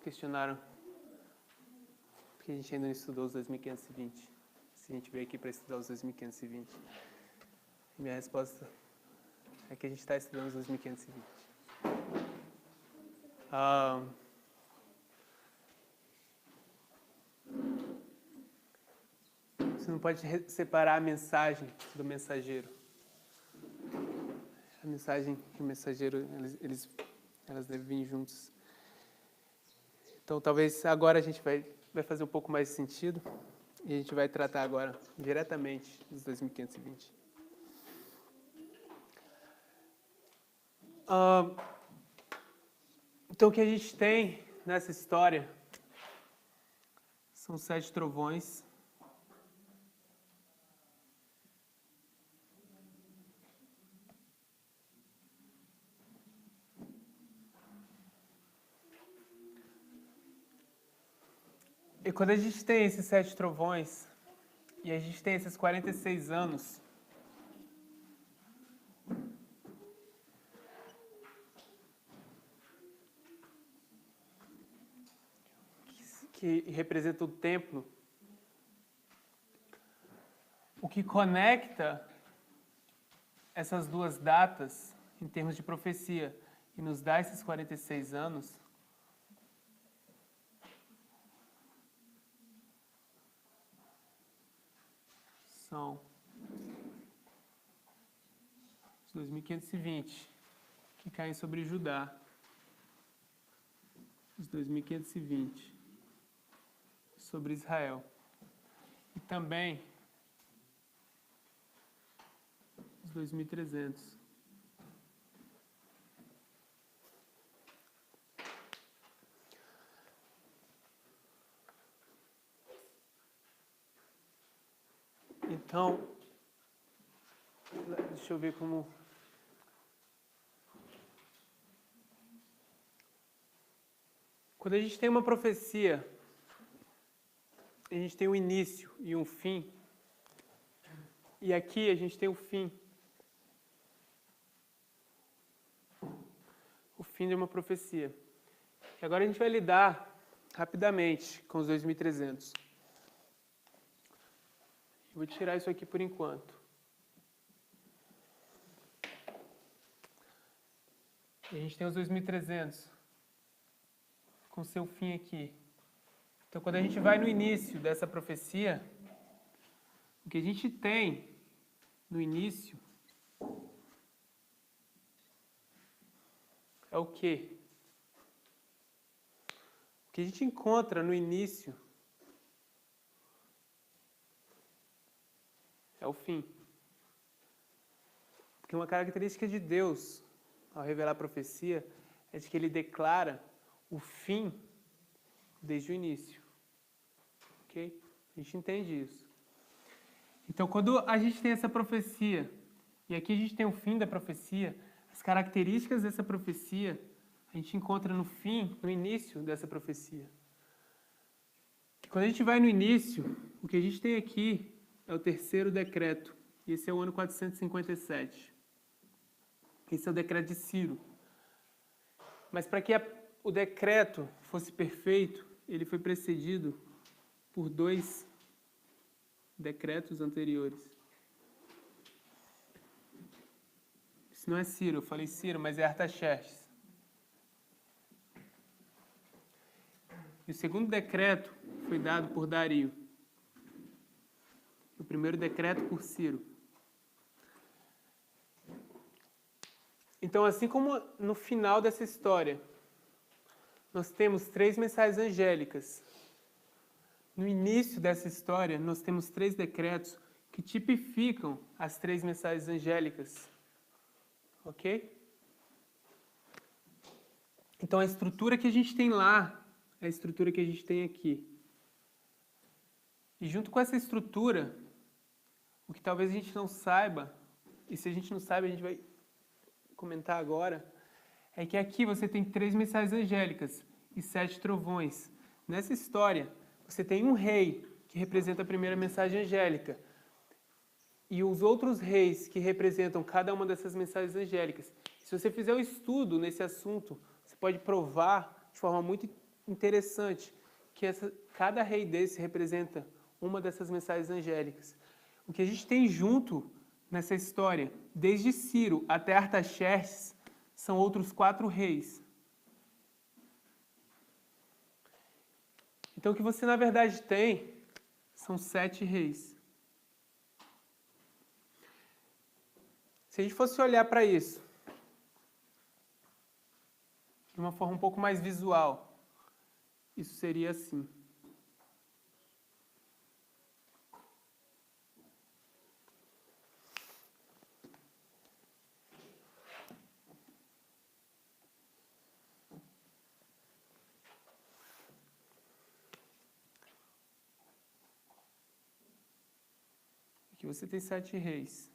questionaram porque a gente ainda não estudou os 2520. Se a gente veio aqui para estudar os 2520. Minha resposta é que a gente está estudando os 2520. Você não pode separar a mensagem do mensageiro. A mensagem e o mensageiro, elas devem vir juntos. Então, talvez agora a gente vai fazer um pouco mais de sentido e a gente vai tratar agora diretamente dos 2520. Então, o que a gente tem nessa história são 7 trovões. E quando a gente tem esses 7 trovões, e a gente tem esses 46 anos, que representa o templo, o que conecta essas duas datas, em termos de profecia, e nos dá esses 46 anos, são os 2520, que caem sobre Judá. Os 2520 sobre Israel. E também os 2300 Então, deixa eu ver como... Quando a gente tem uma profecia, a gente tem um início e um fim, e aqui a gente tem o fim. O fim de uma profecia. E agora a gente vai lidar rapidamente com os 2300. Vou tirar isso aqui por enquanto. E a gente tem os 2300 com seu fim aqui. Então, quando a gente vai no início dessa profecia, o que a gente tem no início é o quê? O que a gente encontra no início é o fim. Porque uma característica de Deus, ao revelar a profecia, é de que ele declara o fim desde o início. Ok? A gente entende isso. Então, quando a gente tem essa profecia, e aqui a gente tem o fim da profecia, as características dessa profecia, a gente encontra no fim, no início dessa profecia. E quando a gente vai no início, o que a gente tem aqui é o terceiro decreto. E esse é o ano 457. Esse é o decreto de Ciro. Mas para que o decreto fosse perfeito, ele foi precedido por 2 decretos anteriores. Isso não é Ciro, eu falei Ciro, mas é Artaxerxes. E o segundo decreto foi dado por Dario. O primeiro decreto por Ciro. Então, assim como no final dessa história, nós temos 3 mensagens angélicas. No início dessa história, nós temos 3 decretos que tipificam as 3 mensagens angélicas. Ok? Então, a estrutura que a gente tem lá é a estrutura que a gente tem aqui. E junto com essa estrutura, o que talvez a gente não saiba, e se a gente não sabe, a gente vai comentar agora, é que aqui você tem 3 mensagens angélicas e 7 trovões. Nessa história, você tem um rei que representa a primeira mensagem angélica e os outros reis que representam cada uma dessas mensagens angélicas. Se você fizer um estudo nesse assunto, você pode provar de forma muito interessante que cada rei desse representa uma dessas mensagens angélicas. O que a gente tem junto nessa história, desde Ciro até Artaxerxes, são outros 4 reis. Então, o que você, na verdade, tem são 7 reis. Se a gente fosse olhar para isso de uma forma um pouco mais visual, isso seria assim. Aqui você tem 7 reis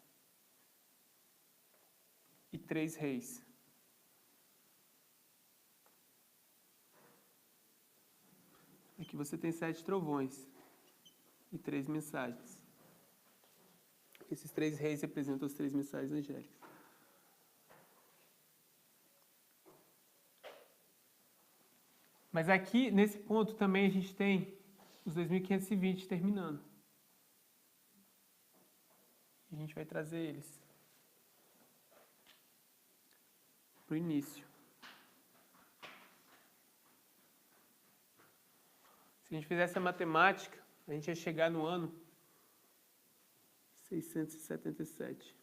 e 3 reis. Aqui você tem 7 trovões e 3 mensagens. Esses 3 reis representam as 3 mensagens angélicas. Mas aqui, nesse ponto, também a gente tem os 2520 terminando. A gente vai trazer eles para o início. Se a gente fizesse a matemática, a gente ia chegar no ano 677.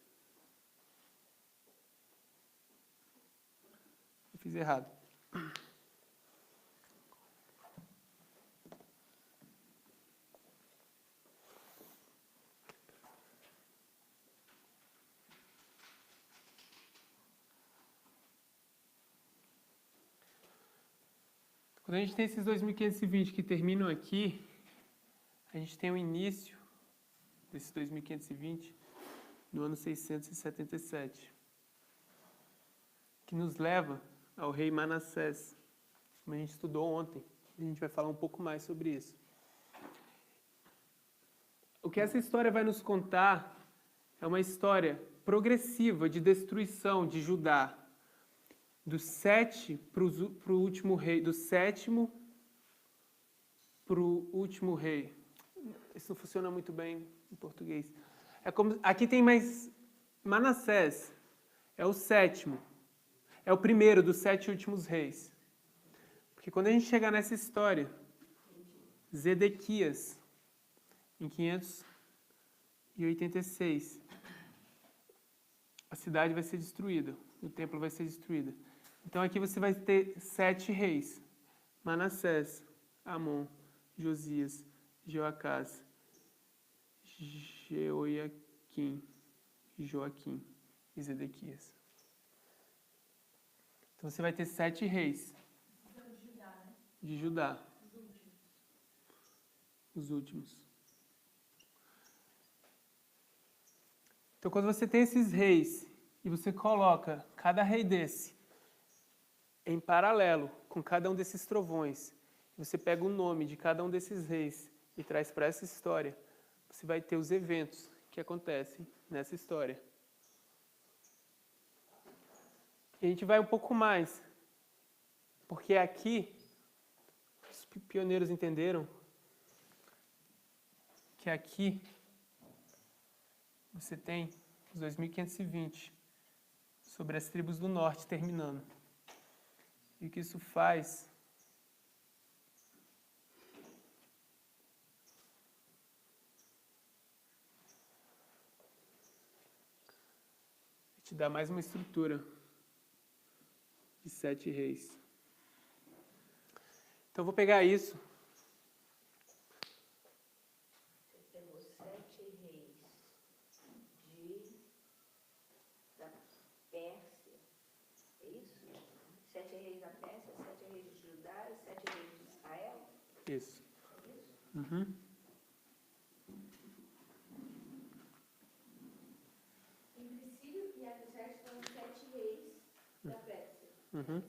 Eu fiz errado. Quando a gente tem esses 2520 que terminam aqui, a gente tem o início desses 2520 no ano 677, que nos leva ao rei Manassés, como a gente estudou ontem. A gente vai falar um pouco mais sobre isso. O que essa história vai nos contar é uma história progressiva de destruição de Judá, do 7 para o último rei, do 7º para o último rei. Isso não funciona muito bem em português. É como, aqui tem mais Manassés, é o 7º, é o primeiro dos 7 últimos reis. Porque quando a gente chegar nessa história, Zedequias, em 586, a cidade vai ser destruída, o templo vai ser destruído. Então aqui você vai ter 7 reis: Manassés, Amon, Josias, Joacás, Jeoiaquim, Joaquim e Zedequias. Então você vai ter 7 reis de Judá. Os últimos. Então quando você tem esses reis e você coloca cada rei desse em paralelo com cada um desses trovões, você pega o nome de cada um desses reis e traz para essa história, você vai ter os eventos que acontecem nessa história. E a gente vai um pouco mais, porque aqui os pioneiros entenderam que aqui você tem os 2520 sobre as tribos do norte terminando. E o que isso faz é te dar mais uma estrutura de 7 reis. Então eu vou pegar isso. Você pegou 7 reis da Pérsia, é isso? 7 reis da Pérsia, 7 reis de Judá e 7 reis de Israel? Isso. É isso? Uhum. Entre Ciro e Artaxerxes foram 7 reis da Pérsia. Uhum.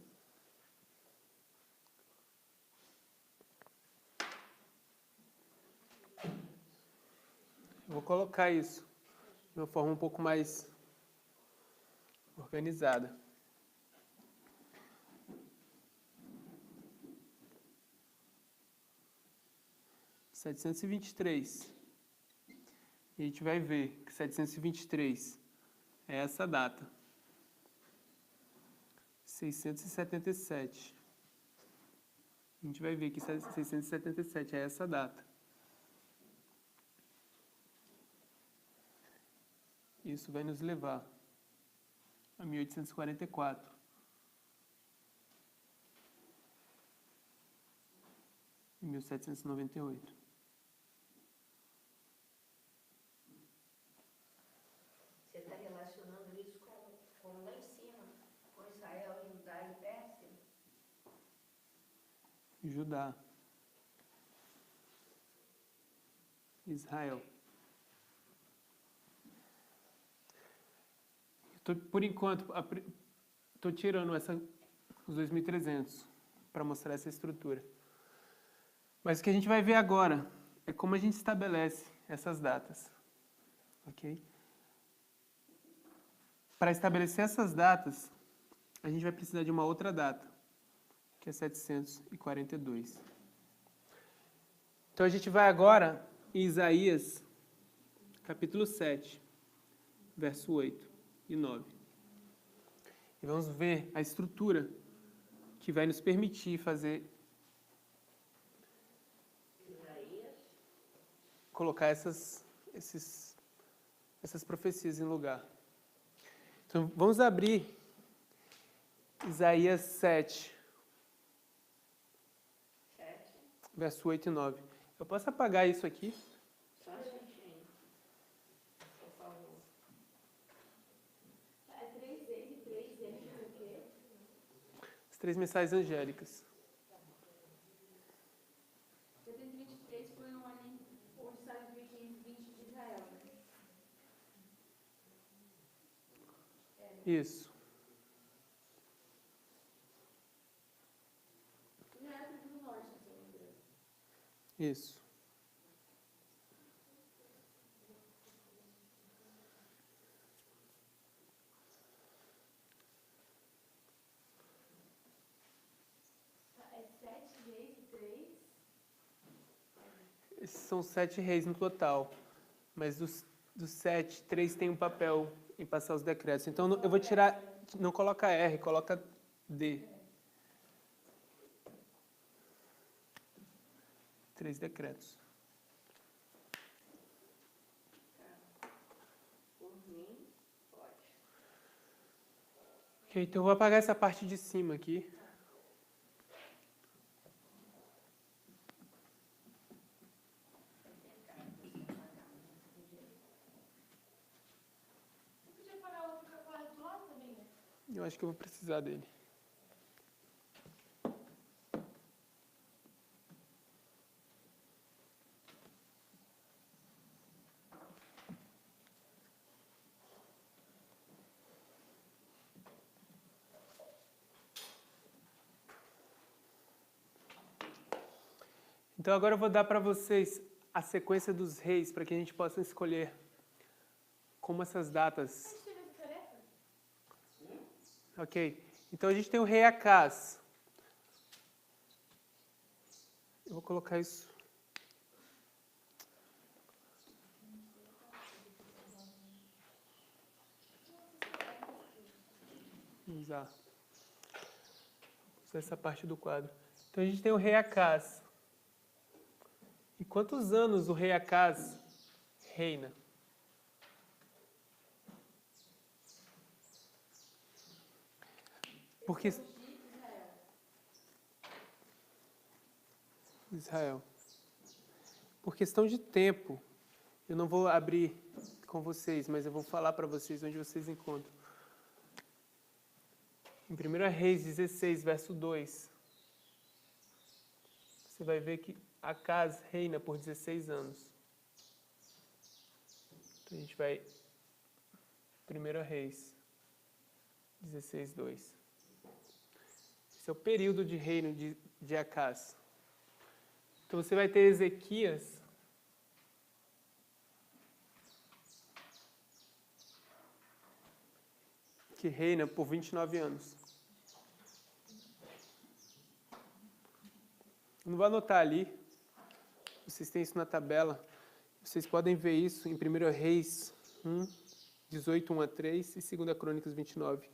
Eu vou colocar isso de uma forma um pouco mais organizada. 723. E a gente vai ver que 723 é essa data. 677. A gente vai ver que 677 é essa data. Isso vai nos levar a 1844. E 1798. Você está relacionando isso com lá em cima, com Israel, Judá e Pérsia? Judá. Israel. Por enquanto, estou tirando os 2.300 para mostrar essa estrutura. Mas o que a gente vai ver agora é como a gente estabelece essas datas. Ok? Para estabelecer essas datas, a gente vai precisar de uma outra data, que é 742. Então a gente vai agora em Isaías, capítulo 7, verso 8 e 9. E vamos ver a estrutura que vai nos permitir colocar essas profecias em lugar. Então vamos abrir Isaías 7, verso 8 e 9. Eu posso apagar isso aqui? Só um instantinho, por favor. É 3 e 3 dentro do quê? As 3 mensagens angélicas. 723 foi ali onde está os 20 de Israel, né? Isso. Não era do norte, se eu não me engano. Isso. É 7 reis e 3. Esses são 7 reis no total. Mas dos 7, 3 têm um papel em passar os decretos. Então eu vou tirar, não coloca R, coloca D. 3 decretos. Por mim, pode. Ok, então eu vou apagar essa parte de cima aqui. Você podia pagar o outro quadro do lado também, né? Eu acho que eu vou precisar dele. Então agora eu vou dar para vocês a sequência dos reis, para que a gente possa escolher como essas datas. A gente teve essa tarefa? Ok? Então a gente tem o rei Acaz. Eu vou colocar isso. Vamos usar essa parte do quadro. Então a gente tem o rei Acaz. E quantos anos o rei Acaz reina? Porque Israel. Por questão de tempo, eu não vou abrir com vocês, mas eu vou falar para vocês onde vocês encontram. Em 1 Reis 16, verso 2, você vai ver que Acaz reina por 16 anos. Então a gente vai 1 Reis 16, 2. Esse é o período de reino de Acaz. Então você vai ter Ezequias, que reina por 29 anos. Não vou anotar ali vocês têm isso na tabela, vocês podem ver isso em 1 Reis 1, 18, 1 a 3 e 2 Crônicas 29.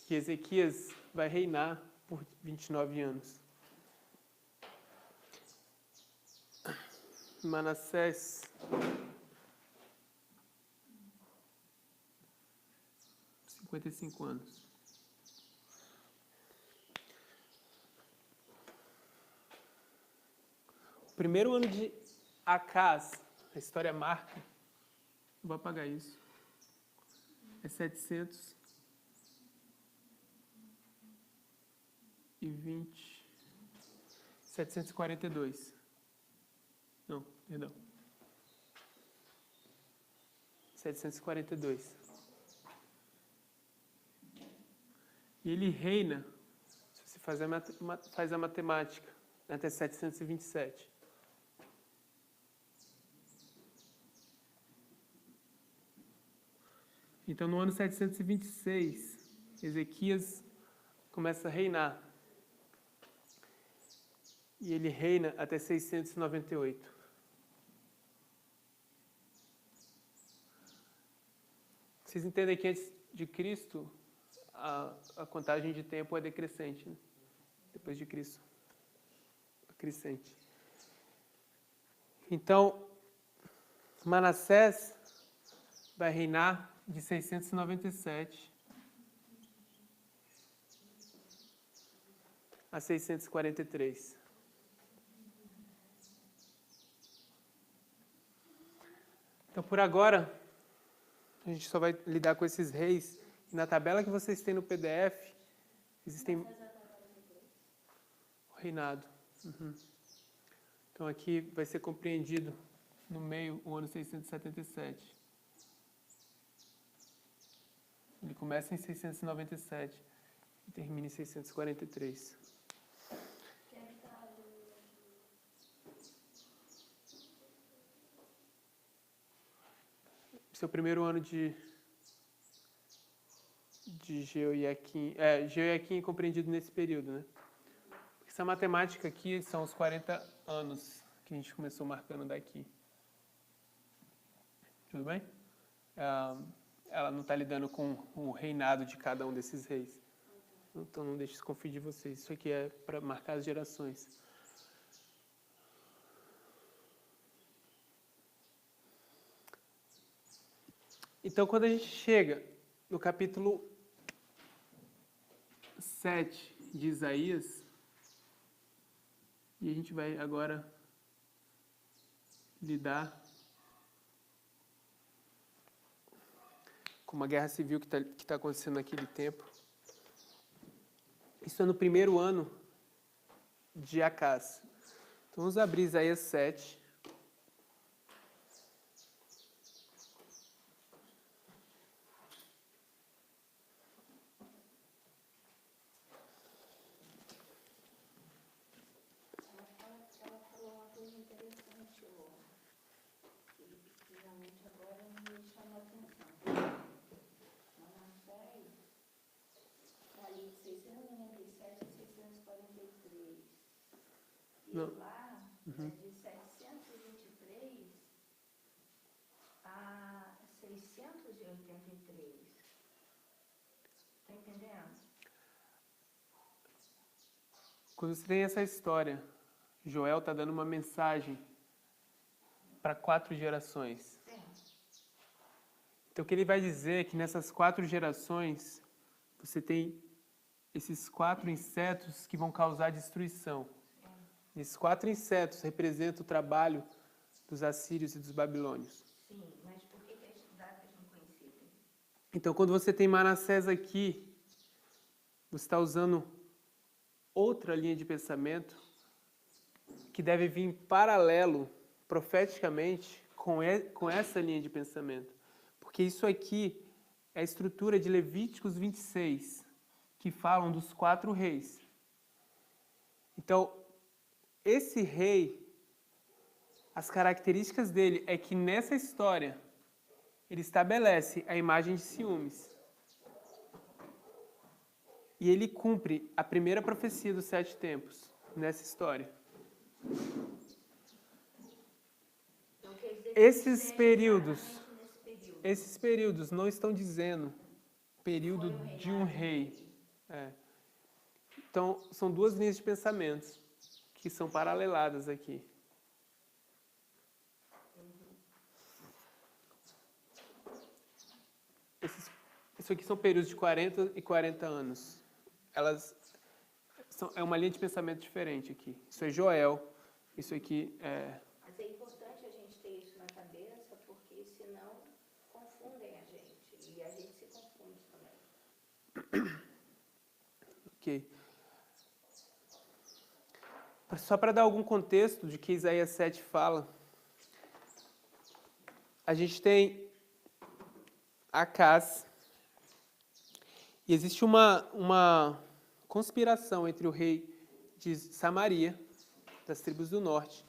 Que Ezequias vai reinar por 29 anos. Manassés, anos. O primeiro ano de Acaz, a história marca, não vou apagar isso, é 742. Não, perdão. 742. E ele reina, se você faz a matemática, até 727. Então, no ano 726, Ezequias começa a reinar. E ele reina até 698. Vocês entendem que antes de Cristo, a contagem de tempo é decrescente, né? Depois de Cristo, é crescente. Então, Manassés vai reinar de 697 a 643. Então, por agora, a gente só vai lidar com esses reis. E na tabela que vocês têm no PDF, existem o reinado. Então, aqui vai ser compreendido no meio o ano 677. Ele começa em 697 e termina em 643. Esse é o primeiro ano de Jeoiaquim. Jeoiaquim é compreendido nesse período, né? Essa matemática aqui são os 40 anos que a gente começou marcando daqui. Tudo bem? Ela não está lidando com o reinado de cada um desses reis. Então não deixe isso confundir vocês. Isso aqui é para marcar as gerações. Então, quando a gente chega no capítulo 7 de Isaías, e a gente vai agora lidar com uma guerra civil que tá acontecendo naquele tempo. Isso é no primeiro ano de Acaz. Então, vamos abrir Isaías 7. Não. Lá, é de 723 a 683. Está entendendo? Quando você tem essa história, Joel está dando uma mensagem para 4 gerações. Então, o que ele vai dizer é que nessas 4 gerações, você tem esses 4 insetos que vão causar destruição. Esses 4 insetos representam o trabalho dos assírios e dos babilônios. Sim, mas por que é estudado não conhecido? Então, quando você tem Manassés aqui, você está usando outra linha de pensamento que deve vir em paralelo, profeticamente, com essa linha de pensamento. Porque isso aqui é a estrutura de Levíticos 26, que falam dos 4 reis. Então, esse rei, as características dele é que nessa história ele estabelece a imagem de ciúmes. E ele cumpre a primeira profecia dos 7 tempos. nessa história. Então, quer dizer que Esses sucede períodos, exatamente nesse período. esses períodos não estão dizendo período Foi um de um reinado rei. É. Então, são duas linhas de pensamentos que são paraleladas aqui. Isso aqui são períodos de 40 e 40 anos. É uma linha de pensamento diferente aqui. Isso é Joel, isso aqui é... Mas é importante a gente ter isso na cabeça, porque senão confundem a gente. E a gente se confunde também. Ok. Só para dar algum contexto de que Isaías 7 fala, a gente tem Acaz, e existe uma conspiração entre o rei de Samaria, das tribos do norte,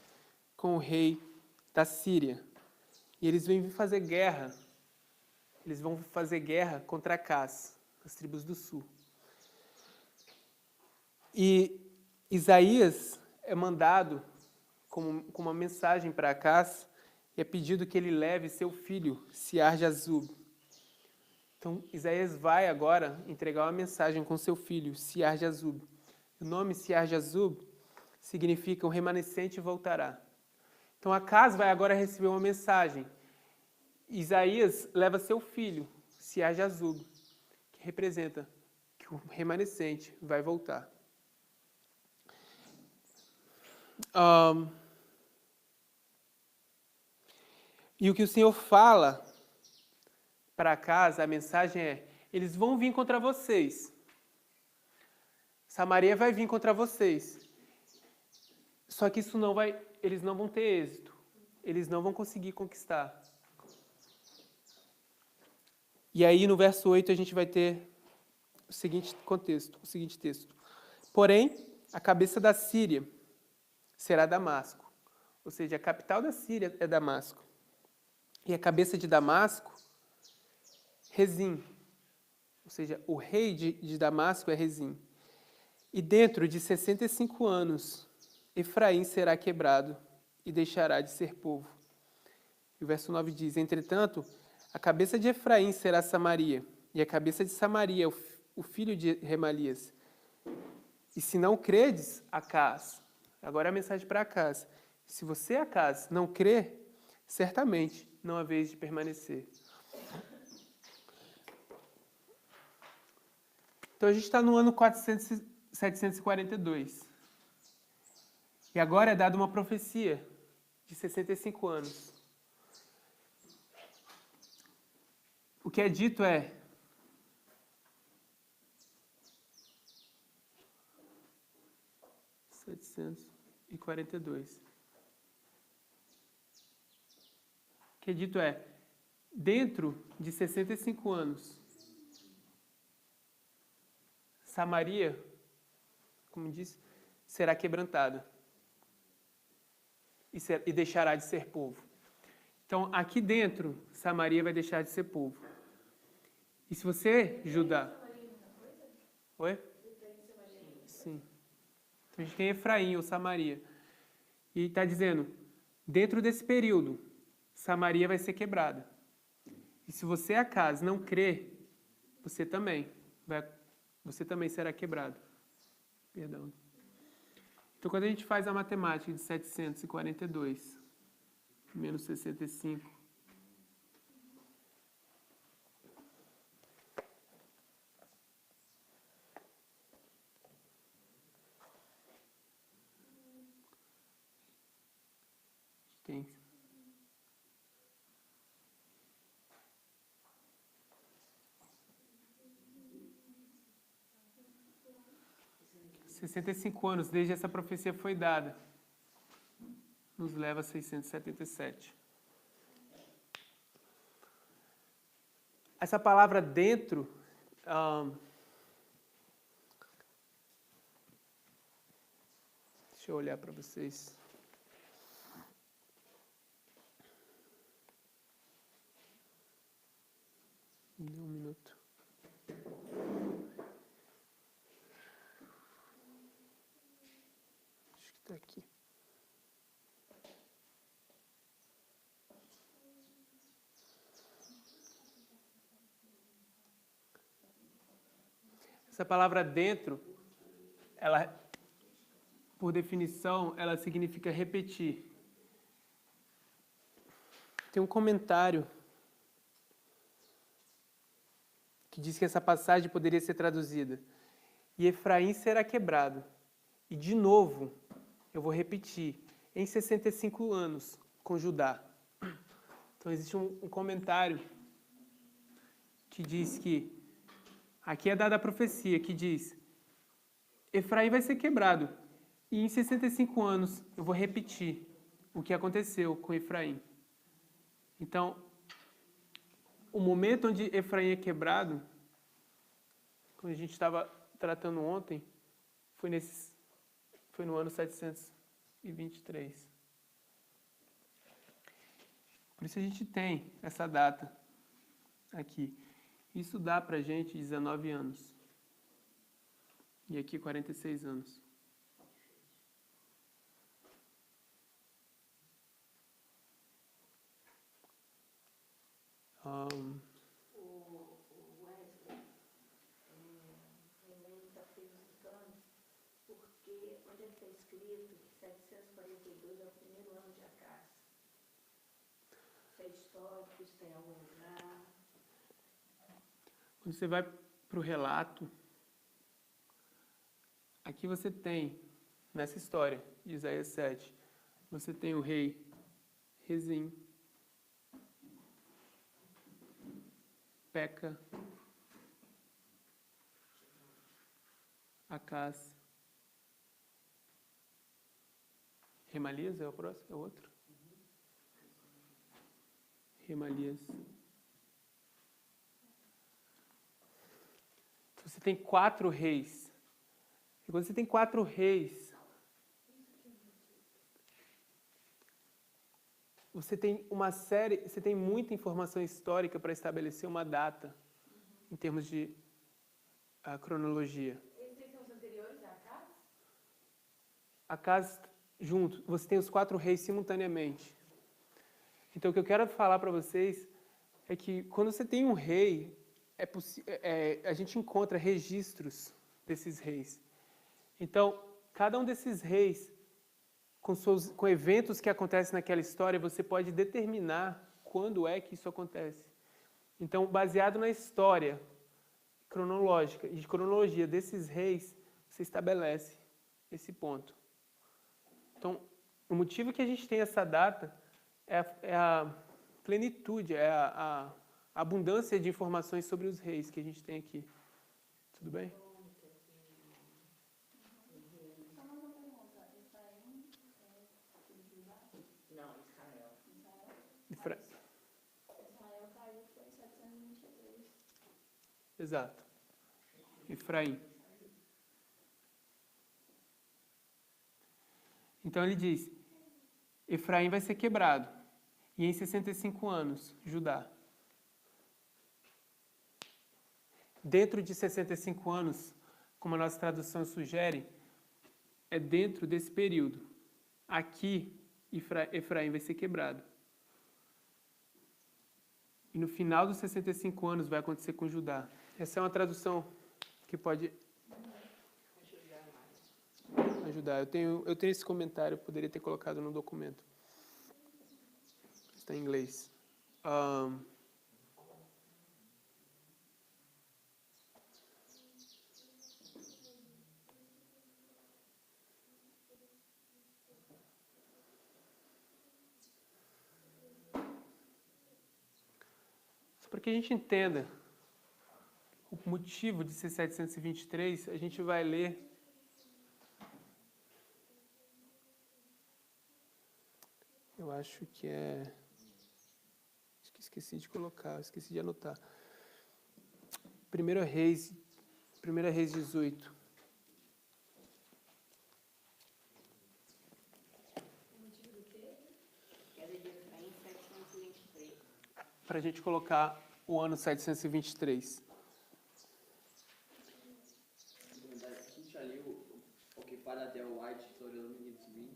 com o rei da Síria. E eles vêm fazer guerra. Eles vão fazer guerra contra Acaz, as tribos do sul. E Isaías é mandado com uma mensagem para Acaz e é pedido que ele leve seu filho, Siar-Jazub. Então, Isaías vai agora entregar uma mensagem com seu filho, Siar-Jazub. O nome Siar-Jazub significa o remanescente voltará. Então, Acaz vai agora receber uma mensagem. Isaías leva seu filho, Siar-Jazub, que representa que o remanescente vai voltar. E o que o Senhor fala para casa, a mensagem é: eles vão vir contra vocês. Samaria vai vir contra vocês. Só que isso não vai, eles não vão ter êxito. Eles não vão conseguir conquistar. E aí no verso 8 a gente vai ter o seguinte contexto, o seguinte texto. Porém, a cabeça da Síria será Damasco. Ou seja, a capital da Síria é Damasco. E a cabeça de Damasco, Rezim. Ou seja, o rei de Damasco é Rezim. E dentro de 65 anos, Efraim será quebrado e deixará de ser povo. E o verso 9 diz: entretanto, a cabeça de Efraim será Samaria, e a cabeça de Samaria o filho de Remalias. E se não credes, Acaz. Agora a mensagem para Acaz. Se você, Acaz, não crê, certamente não há vez de permanecer. Então a gente está no ano 742. E agora é dada uma profecia de 65 anos. O que é dito é: o que é dito é, dentro de 65 anos, Samaria, como disse, será quebrantada e deixará de ser povo. Então, aqui dentro, Samaria vai deixar de ser povo. E se você, Judá... Oi? Sim. Então, a gente tem Efraim ou Samaria. E está dizendo, dentro desse período, Samaria vai ser quebrada. E se você, acaso, não crer, você também será quebrado. Perdão. Então, quando a gente faz a matemática de 742 menos 65, tem 65 anos desde essa profecia foi dada. Nos leva a 677. Essa palavra dentro, deixa eu olhar para vocês. Me dê um minuto. Aqui. Essa palavra dentro, ela, por definição, ela significa repetir. Tem um comentário que diz que essa passagem poderia ser traduzida: e Efraim será quebrado. E de novo, eu vou repetir, em 65 anos com Judá. Então existe um comentário que diz que, aqui é dada a profecia, que diz: Efraim vai ser quebrado. E em 65 anos eu vou repetir o que aconteceu com Efraim. Então, o momento onde Efraim é quebrado, como a gente estava tratando ontem, foi no ano 723. Por isso a gente tem essa data aqui. Isso dá pra gente 19 anos. E aqui 46 anos. O Wesley, ele está perguntando porque onde está escrito que 742 é o primeiro ano de Acás. Isso é histórico, isso tem algum lugar? Quando você vai para o relato, aqui você tem, nessa história de Isaías 7, você tem o rei Rezim, Peca, Acás, Remalias é o próximo? É o outro? Remalias. Então, você tem 4 reis. E quando você tem 4 reis, você tem uma série, você tem muita informação histórica para estabelecer uma data em termos de cronologia. Esses são os anteriores a Acás? Acás junto, você tem os 4 reis simultaneamente. Então, o que eu quero falar para vocês é que quando você tem um rei, a gente encontra registros desses reis. Então, cada um desses reis, com eventos que acontecem naquela história, você pode determinar quando é que isso acontece. Então, baseado na história cronológica e de cronologia desses reis, você estabelece esse ponto. Então, o motivo que a gente tem essa data é a plenitude, é a abundância de informações sobre os reis que a gente tem aqui. Tudo bem? Só mais uma pergunta. Efraim é filho de Judá? Não, Israel. Israel caiu foi em 723. Exato. Efraim. Então ele diz: Efraim vai ser quebrado, e em 65 anos, Judá. Dentro de 65 anos, como a nossa tradução sugere, é dentro desse período. Aqui, Efraim vai ser quebrado. E no final dos 65 anos vai acontecer com Judá. Essa é uma tradução que pode ajudar. Eu tenho esse comentário, eu poderia ter colocado no documento. Está em inglês. Só para que a gente entenda o motivo de ser 723, a gente vai ler eu acho que esqueci de colocar, esqueci de anotar. 1 Reis 18. O motivo do quê? Queda de Efraim 723. Para a gente colocar o ano 723. A gente já leu o que para Del White, Historiador do Ministro 20,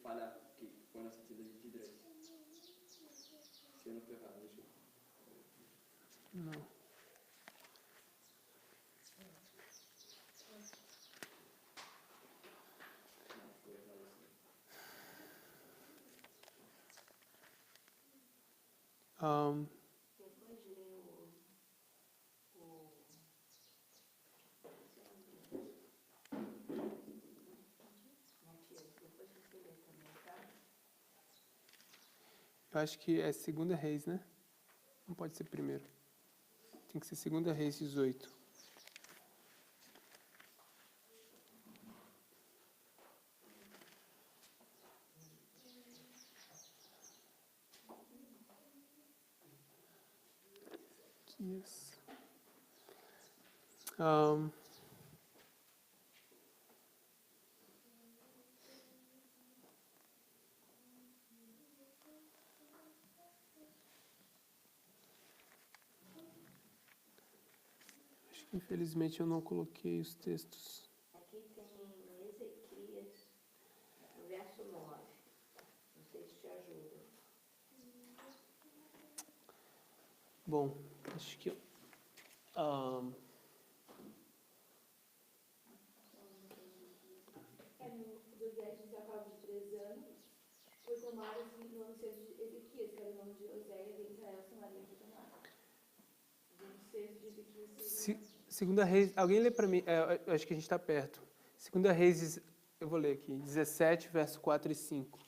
falhar, que foi no sentido de 23. Se eu não estou errado, deixa eu... Não. Não, foi errado assim. Depois de ler Matias, depois que você ler também, tá? Eu acho que é 2 Reis, né? Não pode ser primeiro. Tem que ser 2 Reis 18. Isso. Acho que infelizmente eu não coloquei os textos. Aqui tem Ezequias, no verso 9. Não sei se te ajuda. Bom, acho que Do 10 de cabo de 3 anos, foi tomado assim, no ano 6 de Ezequias, que era o nome de Oséias, e Israel, Samaria foi tomado. 26 de Ezequias. Segunda Reis, alguém lê para mim, eu acho que a gente está perto. 2 Reis, eu vou ler aqui, 17, verso 4 e 5.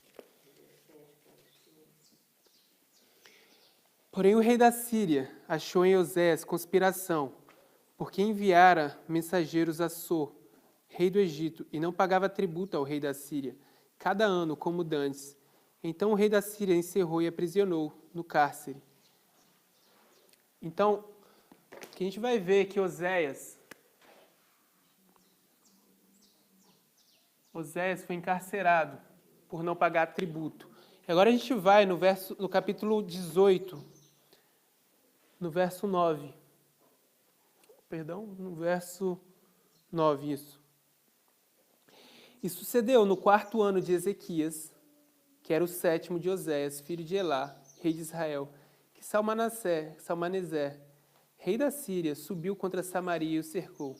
Porém o rei da Síria achou em Osés conspiração, porque enviara mensageiros a So, rei do Egito, e não pagava tributo ao rei da Síria, cada ano como dantes. Então o rei da Síria encerrou e aprisionou no cárcere. Então, o que a gente vai ver é que Oséias foi encarcerado por não pagar tributo. E agora a gente vai no capítulo 18, no verso 9. Perdão, no verso 9, isso. E sucedeu no 4º ano de Ezequias, que era o 7º de Oséias, filho de Elá, rei de Israel, que Salmaneser, rei da Síria, subiu contra Samaria e o cercou.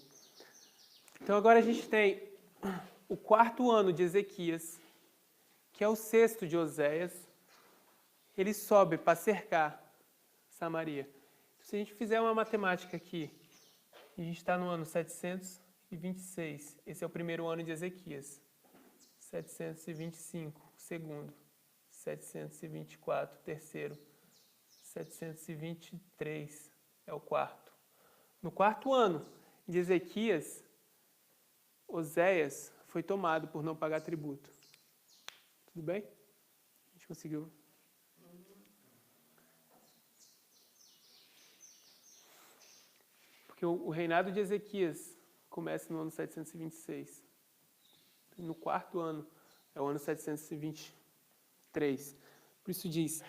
Então agora a gente tem o 4º ano de Ezequias, que é o 6º de Oséias, ele sobe para cercar Samaria. Se a gente fizer uma matemática aqui, a gente está no ano 726, esse é o primeiro ano de Ezequias. 725, o segundo. 724, o terceiro. 723 é o quarto. No 4º ano de Ezequias, Oséias foi tomado por não pagar tributo. Tudo bem? A gente conseguiu? Porque o reinado de Ezequias começa no ano 726. No 4º ano é o ano 723. Por isso diz,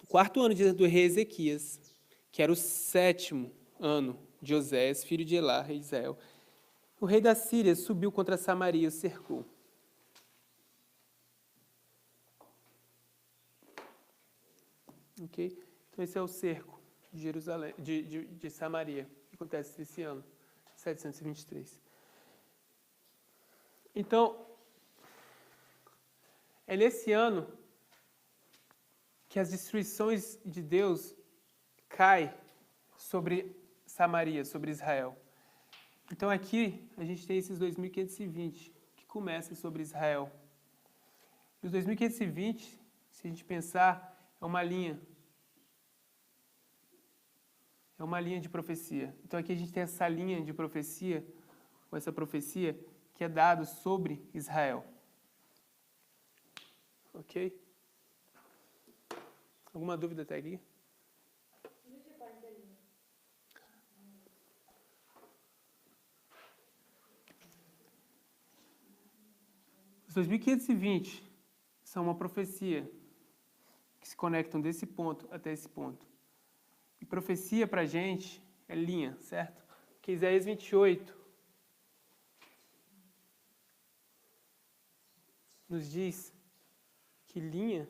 no 4º ano do rei Ezequias, que era o 7º ano de Oséias, filho de Elá, rei de Israel, o rei da Síria subiu contra Samaria e o cercou. Ok? Então esse é o cerco de Jerusalém, de Samaria, que acontece esse ano, 723. Então, é nesse ano que as destruições de Deus caem sobre Samaria, sobre Israel. Então aqui a gente tem esses 2.520 que começam sobre Israel. E os 2.520, se a gente pensar, é uma linha. É uma linha de profecia. Então aqui a gente tem essa linha de profecia, ou essa profecia, que é dada sobre Israel. Ok? Alguma dúvida até aqui? Os 2.520 são uma profecia que se conectam desse ponto até esse ponto. E profecia para a gente é linha, certo? Porque Isaías 28 nos diz que linha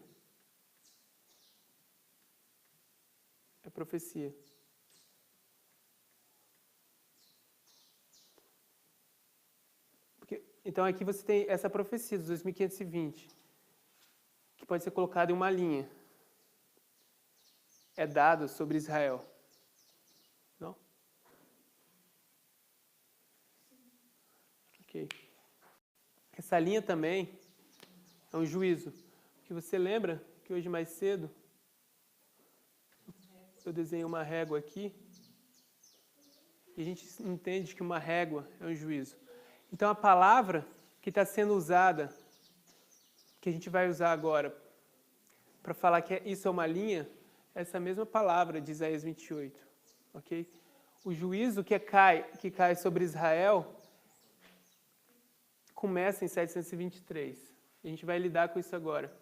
é profecia. Então aqui você tem essa profecia dos 2520, que pode ser colocada em uma linha. É dado sobre Israel. Não? Ok. Essa linha também é um juízo. Porque você lembra que hoje mais cedo eu desenhei uma régua aqui e a gente entende que uma régua é um juízo. Então a palavra que está sendo usada, que a gente vai usar agora para falar que isso é uma linha, é essa mesma palavra de Isaías 28. Ok? O juízo que cai sobre Israel começa em 723. A gente vai lidar com isso agora,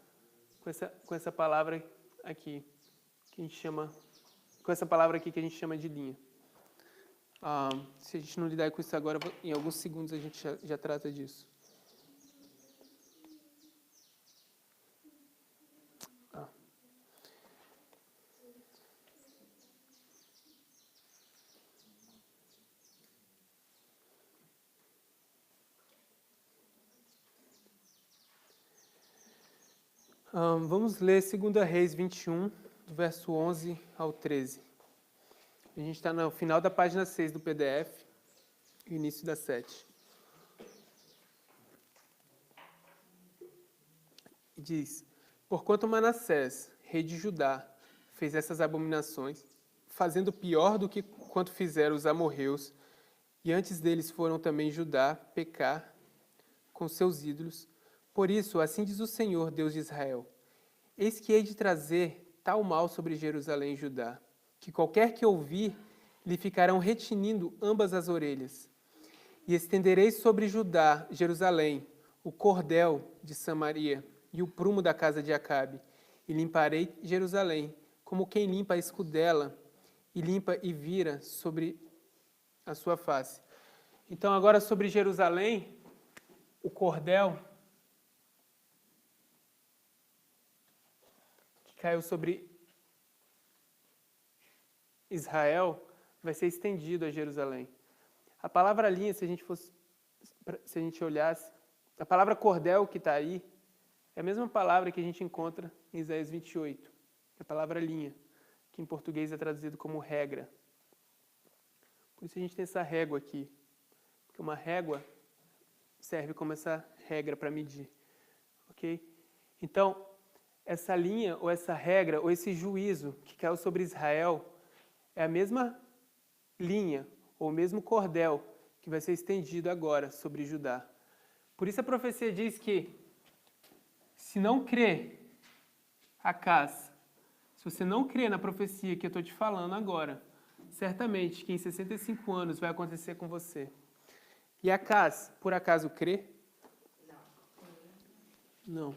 com essa palavra aqui, que a gente chama, com essa palavra aqui que a gente chama de linha. Se a gente não lidar com isso agora, em alguns segundos a gente já trata disso. Vamos ler 2 Reis 21, do verso 11 ao 13. A gente está no final da página 6 do PDF e início da 7. Diz: Porquanto Manassés, rei de Judá, fez essas abominações, fazendo pior do que quanto fizeram os amorreus, e antes deles foram também Judá pecar com seus ídolos. Por isso, assim diz o Senhor, Deus de Israel: Eis que hei de trazer tal mal sobre Jerusalém e Judá, que qualquer que ouvir, lhe ficarão retinindo ambas as orelhas. E estenderei sobre Judá, Jerusalém, o cordel de Samaria e o prumo da casa de Acabe, e limparei Jerusalém, como quem limpa a escudela, e limpa e vira sobre a sua face. Então, agora sobre Jerusalém, o cordel que caiu sobre Israel vai ser estendido a Jerusalém. A palavra linha, se a gente olhasse, a palavra cordel que está aí é a mesma palavra que a gente encontra em Isaías 28, a palavra linha, que em português é traduzido como regra. Por isso a gente tem essa régua aqui, porque uma régua serve como essa regra para medir, ok? Então, essa linha, ou essa regra, ou esse juízo que caiu sobre Israel é a mesma linha, ou o mesmo cordel que vai ser estendido agora sobre Judá. Por isso a profecia diz que, se não crer, Acaz, se você não crer na profecia que eu estou te falando agora, certamente que em 65 anos vai acontecer com você. E Acaz, por acaso crê? Não.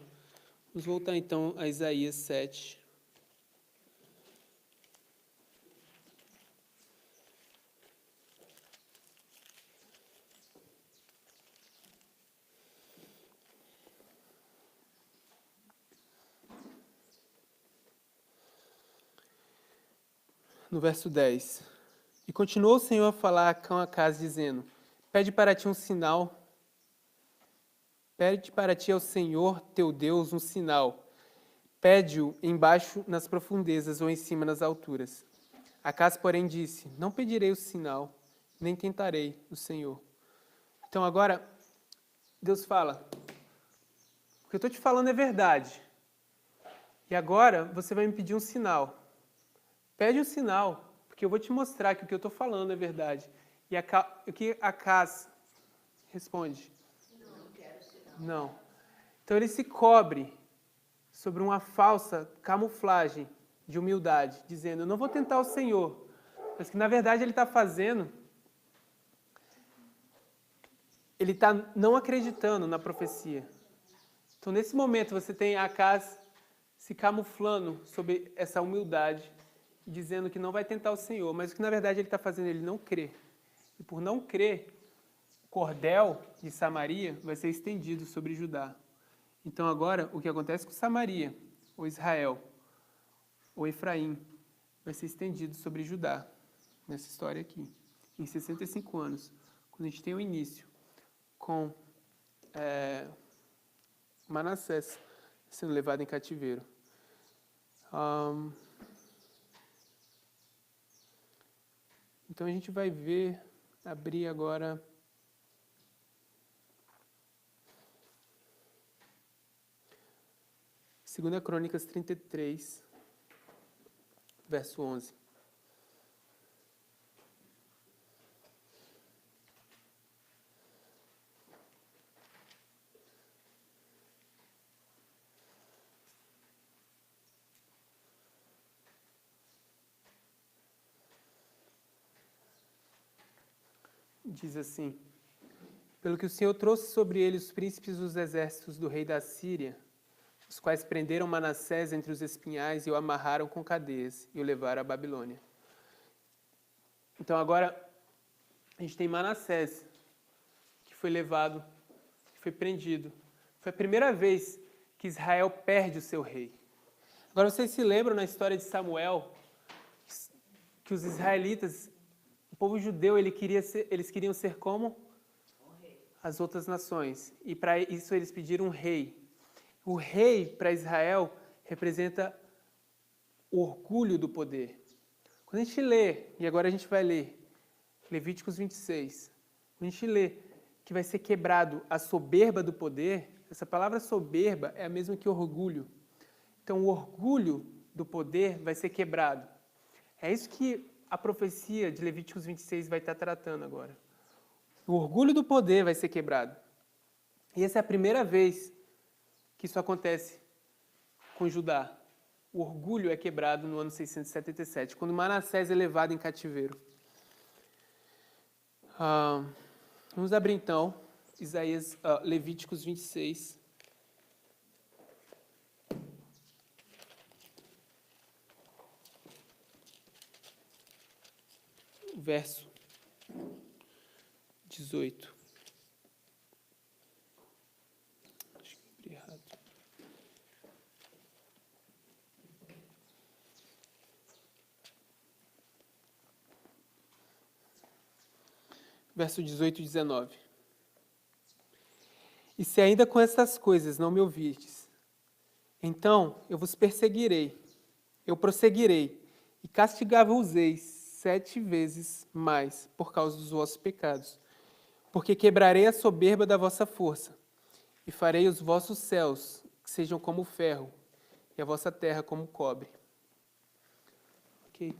Vamos voltar então a Isaías 7. No verso 10. E continuou o Senhor a falar com Acaz, dizendo: Pede para ti um sinal. Pede para ti ao Senhor teu Deus um sinal. Pede-o embaixo nas profundezas ou em cima nas alturas. Acaz, porém, disse: Não pedirei o sinal, nem tentarei o Senhor. Então agora, Deus fala: O que eu estou te falando é verdade. E agora você vai me pedir um sinal. Pede um sinal, porque eu vou te mostrar que o que eu estou falando é verdade. E o que Acaz responde? Não quero sinal. Não. Então ele se cobre sobre uma falsa camuflagem de humildade, dizendo: Eu não vou tentar o Senhor. Mas que na verdade ele está fazendo, ele está não acreditando na profecia. Então nesse momento você tem Acaz se camuflando sob essa humildade, dizendo que não vai tentar o Senhor, mas o que na verdade ele está fazendo, ele não crê. E por não crer, o cordel de Samaria vai ser estendido sobre Judá. Então agora, o que acontece com Samaria, ou Israel, ou Efraim, vai ser estendido sobre Judá, nessa história aqui. Em 65 anos, quando a gente tem o início com Manassés sendo levado em cativeiro. Então a gente vai abrir agora Segunda Crônicas 33, verso 11. Diz assim: pelo que o Senhor trouxe sobre ele os príncipes dos exércitos do rei da Síria, os quais prenderam Manassés entre os espinhais e o amarraram com cadeias e o levaram à Babilônia. Então agora a gente tem Manassés, que foi levado, que foi prendido. Foi a primeira vez que Israel perde o seu rei. Agora vocês se lembram na história de Samuel, que os israelitas, o povo judeu, eles queriam ser como as outras nações. E para isso eles pediram um rei. O rei, para Israel, representa o orgulho do poder. Quando a gente lê, e agora a gente vai ler, Levíticos 26, quando a gente lê que vai ser quebrado a soberba do poder, essa palavra soberba é a mesma que orgulho. Então, o orgulho do poder vai ser quebrado. É isso que a profecia de Levíticos 26 vai estar tratando agora. O orgulho do poder vai ser quebrado. E essa é a primeira vez que isso acontece com Judá. O orgulho é quebrado no ano 677, quando Manassés é levado em cativeiro. Vamos abrir então Levíticos 26. Verso 18. Acho que eu abri errado. Verso 18 e 19. E se ainda com estas coisas não me ouvirdes, então eu vos perseguirei, eu prosseguirei, e castigar-vos-eis 7 vezes mais por causa dos vossos pecados. Porque quebrarei a soberba da vossa força, e farei os vossos céus que sejam como ferro, e a vossa terra como cobre. Ok?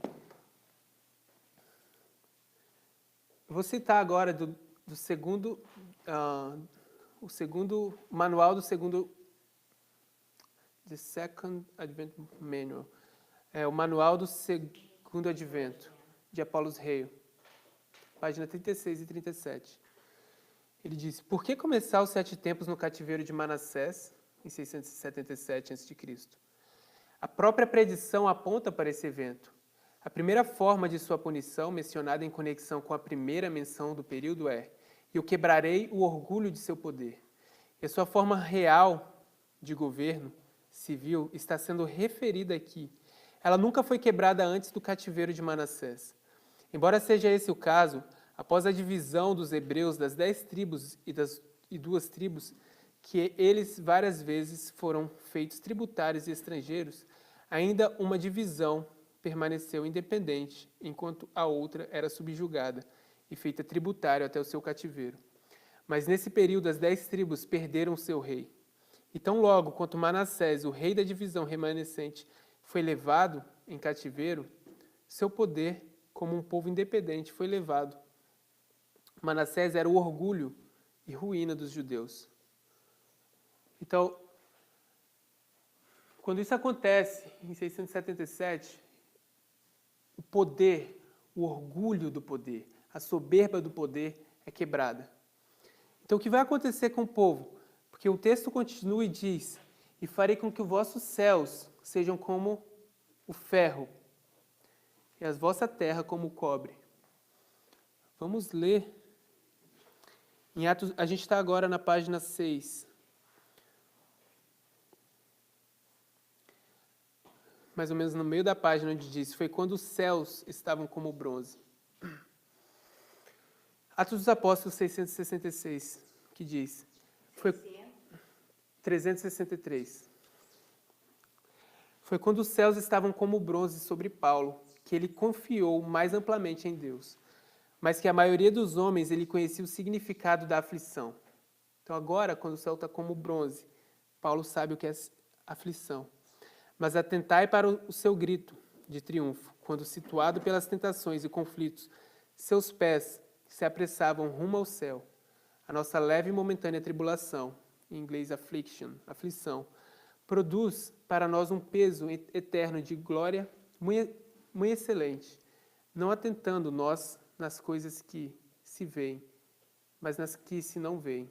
Eu vou citar agora o segundo manual do segundo The Second Advent Manual. É o manual do segundo advento, de Apollos Hale, página 36 e 37. Ele diz: por que começar os 7 tempos no cativeiro de Manassés, em 677 a.C.? A própria predição aponta para esse evento. A primeira forma de sua punição, mencionada em conexão com a primeira menção do período, é: eu quebrarei o orgulho de seu poder. E a sua forma real de governo civil está sendo referida aqui. Ela nunca foi quebrada antes do cativeiro de Manassés. Embora seja esse o caso, após a divisão dos hebreus das 10 tribos e 2 tribos, que eles várias vezes foram feitos tributários e estrangeiros, ainda uma divisão permaneceu independente, enquanto a outra era subjugada e feita tributária até o seu cativeiro. Mas nesse período as 10 tribos perderam seu rei. E tão logo quanto Manassés, o rei da divisão remanescente, foi levado em cativeiro, seu poder como um povo independente foi levado. Manassés era o orgulho e ruína dos judeus. Então, quando isso acontece em 677, o poder, o orgulho do poder, a soberba do poder é quebrada. Então, o que vai acontecer com o povo? Porque o texto continua e diz: e farei com que os vossos céus sejam como o ferro, e a vossa terra como o cobre. Vamos ler. Em Atos, a gente está agora na página 6. mais ou menos no meio da página onde diz, foi quando os céus estavam como bronze. Atos dos Apóstolos 666, que diz, foi 363. Foi quando os céus estavam como bronze sobre Paulo, que ele confiou mais amplamente em Deus, mas que a maioria dos homens ele conhecia o significado da aflição. Então agora, quando o céu está como bronze, Paulo sabe o que é aflição. Mas atentai para o seu grito de triunfo, quando situado pelas tentações e conflitos, seus pés se apressavam rumo ao céu. A nossa leve e momentânea tribulação, em inglês affliction, aflição, produz para nós um peso eterno de glória muito excelente, não atentando nós nas coisas que se veem, mas nas que se não veem.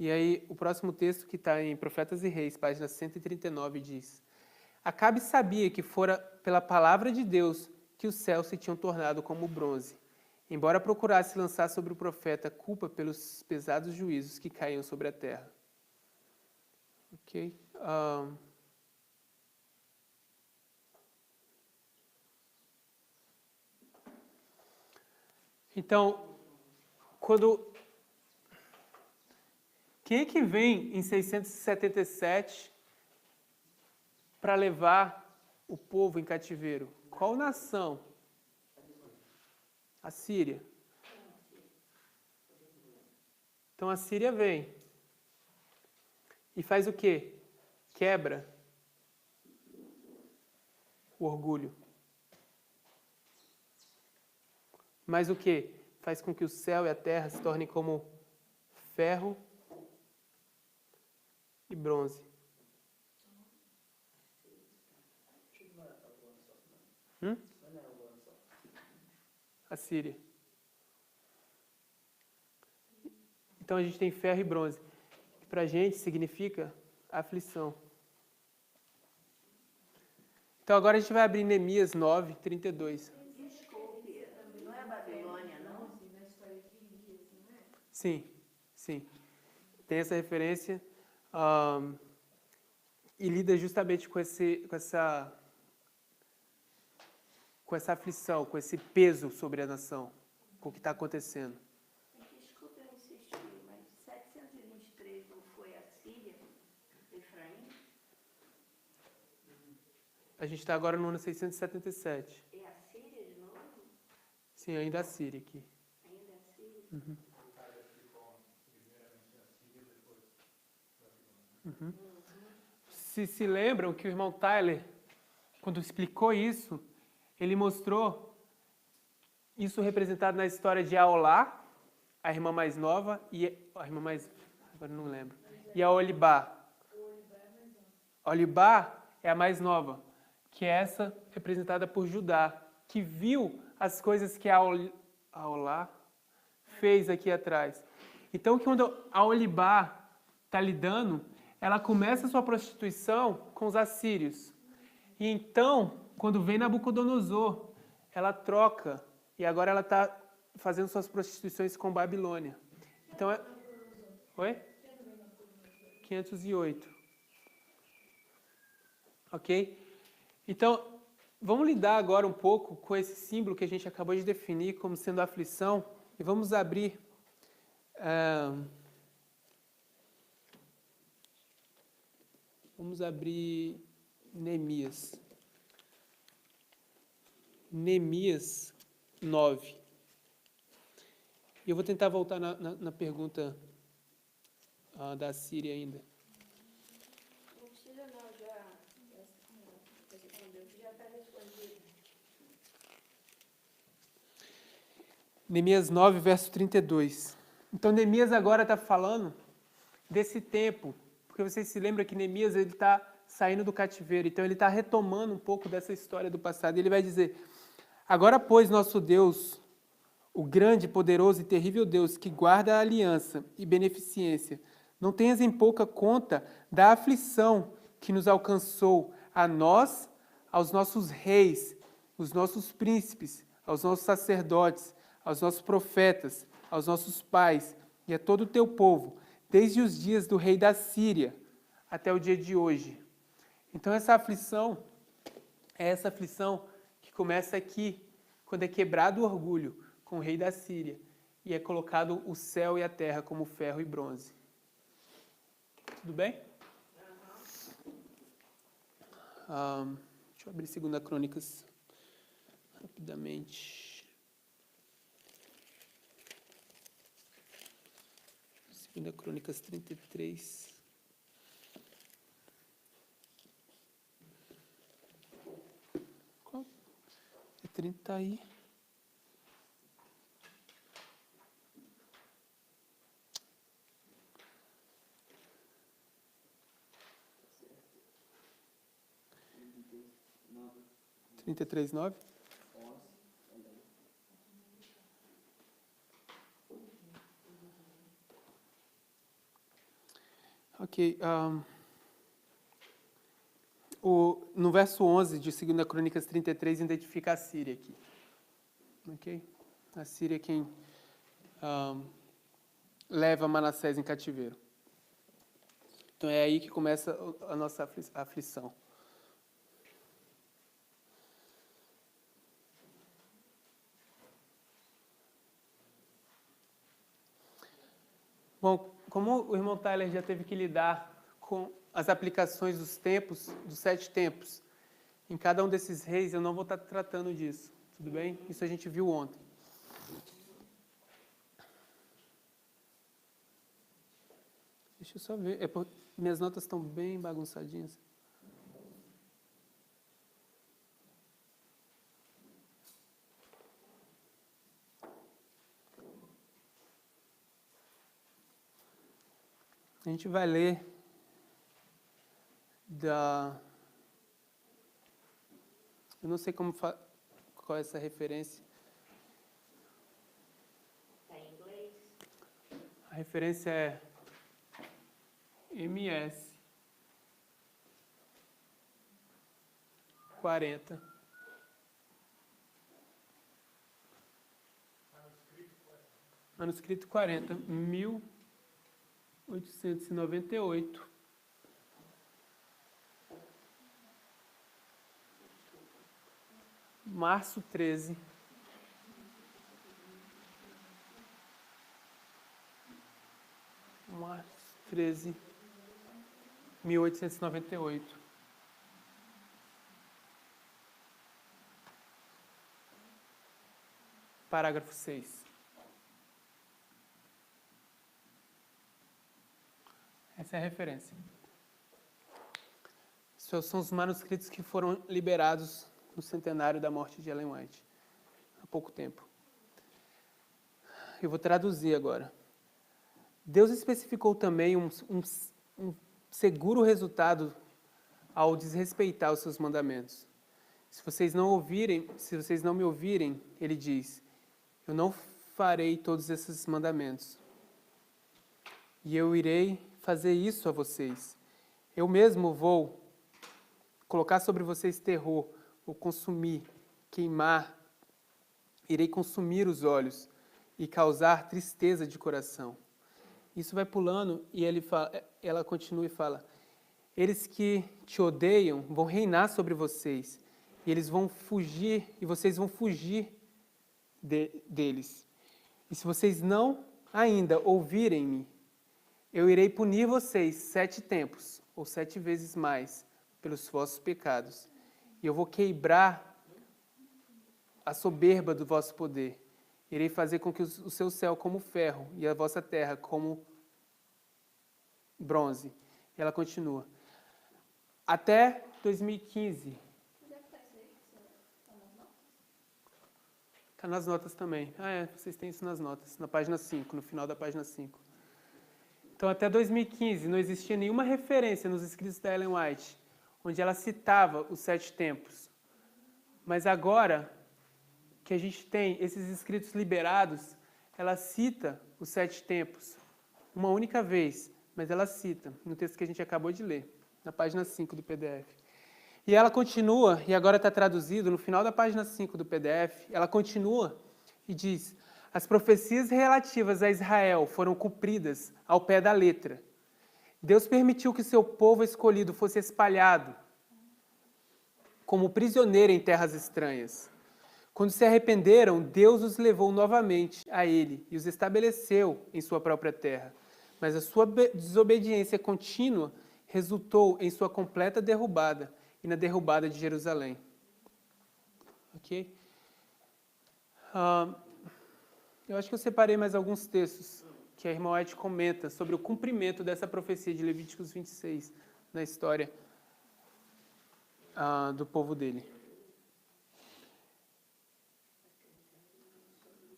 E aí, o próximo texto que está em Profetas e Reis, página 139, diz, Acabe sabia que fora pela palavra de Deus que os céus se tinham tornado como bronze, embora procurasse lançar sobre o profeta culpa pelos pesados juízos que caíam sobre a terra. Ok? Então, quem é que vem em 677 para levar o povo em cativeiro? Qual nação? A Síria. Então a Síria vem e faz o quê? Quebra o orgulho. Mas o quê? Faz com que o céu e a terra se tornem como ferro e bronze. A Síria. Então a gente tem ferro e bronze, que para a gente significa aflição. Então agora a gente vai abrir Neemias 9, 32. Desculpe, não é Babilônia, não? Sim, sim. Tem essa referência e lida justamente com essa aflição, com esse peso sobre a nação, com o que está acontecendo. Desculpe eu insistir, mas 723 não foi a Síria, Efraim? A gente está agora no ano 677. É a Síria de novo? Sim, ainda a Síria aqui. Ainda é a Síria? Se lembram que o irmão Tyler, quando explicou isso, ele mostrou isso representado na história de Aolá, a irmã mais nova, e a irmã mais... agora não lembro. E a Olibá. A Olibá é a mais nova, que é essa representada por Judá, que viu as coisas que a Aolá fez aqui atrás. Então, quando a Olibá está lidando, ela começa a sua prostituição com os assírios. E então, quando vem Nabucodonosor, ela troca, e agora ela está fazendo suas prostituições com Babilônia. Então, Oi? 508. Ok? Então, vamos lidar agora um pouco com esse símbolo que a gente acabou de definir como sendo a aflição, e vamos abrir... Vamos abrir Neemias. Neemias 9. E eu vou tentar voltar na pergunta da Síria ainda. Não precisa não, já respondeu, já está respondido. Neemias 9, verso 32. Então, Neemias agora está falando desse tempo, porque vocês se lembram que Neemias está saindo do cativeiro, então ele está retomando um pouco dessa história do passado. E ele vai dizer, agora, pois, nosso Deus, o grande, poderoso e terrível Deus, que guarda a aliança e beneficência, não tenhas em pouca conta da aflição que nos alcançou a nós, aos nossos reis, os nossos príncipes, aos nossos sacerdotes, aos nossos profetas, aos nossos pais e a todo o teu povo, desde os dias do rei da Síria até o dia de hoje. Então essa aflição é essa aflição que começa aqui, quando é quebrado o orgulho com o rei da Síria e é colocado o céu e a terra como ferro e bronze. Tudo bem? Deixa eu abrir 2 Crônicas rapidamente. 2 Crônicas 33. Qual? É 30 aí. Nove, 33:9. 11, também. Ok. No verso 11 de 2 Crônicas 33, identifica a Síria aqui. Ok? A Síria é quem leva Manassés em cativeiro. Então é aí que começa a nossa aflição. Bom, como o irmão Tyler já teve que lidar com as aplicações dos tempos, dos 7 tempos, em cada um desses reis, eu não vou estar tratando disso, tudo bem? Isso a gente viu ontem. Deixa eu só ver, minhas notas estão bem bagunçadinhas. A gente vai ler eu não sei qual é essa referência. Está em inglês? A referência é MS 40. Manuscrito 40, 1898. Março 13. Março 13, 1898. Parágrafo 6. Essa é a referência. Esses são os manuscritos que foram liberados no centenário da morte de Ellen White, há pouco tempo. Eu vou traduzir agora. Deus especificou também um seguro resultado ao desrespeitar os seus mandamentos. Se vocês não me ouvirem, ele diz, eu não farei todos esses mandamentos. E eu irei fazer isso a vocês. Eu mesmo vou colocar sobre vocês terror, vou consumir, queimar, irei consumir os olhos e causar tristeza de coração. Isso vai pulando e ela continua e fala, eles que te odeiam vão reinar sobre vocês, e eles vão fugir, e vocês vão fugir deles. E se vocês não ainda ouvirem-me, eu irei punir vocês 7 tempos, ou 7 vezes mais, pelos vossos pecados. E eu vou quebrar a soberba do vosso poder. Irei fazer com que o seu céu como ferro e a vossa terra como bronze. E ela continua. Até 2015. Onde é que está isso aí? Está nas notas? Está nas notas também. Vocês têm isso nas notas, na página 5, no final da página 5. Então, até 2015, não existia nenhuma referência nos escritos da Ellen White, onde ela citava os 7 tempos. Mas agora que a gente tem esses escritos liberados, ela cita os 7 tempos, uma única vez, mas ela cita no texto que a gente acabou de ler, na página 5 do PDF. E ela continua, e agora está traduzido, no final da página 5 do PDF, ela continua e diz, as profecias relativas a Israel foram cumpridas ao pé da letra. Deus permitiu que seu povo escolhido fosse espalhado como prisioneiro em terras estranhas. Quando se arrependeram, Deus os levou novamente a ele e os estabeleceu em sua própria terra. Mas a sua desobediência contínua resultou em sua completa derrubada e na derrubada de Jerusalém. Ok? Eu acho que eu separei mais alguns textos que a irmã White comenta sobre o cumprimento dessa profecia de Levíticos 26 na história do povo dele.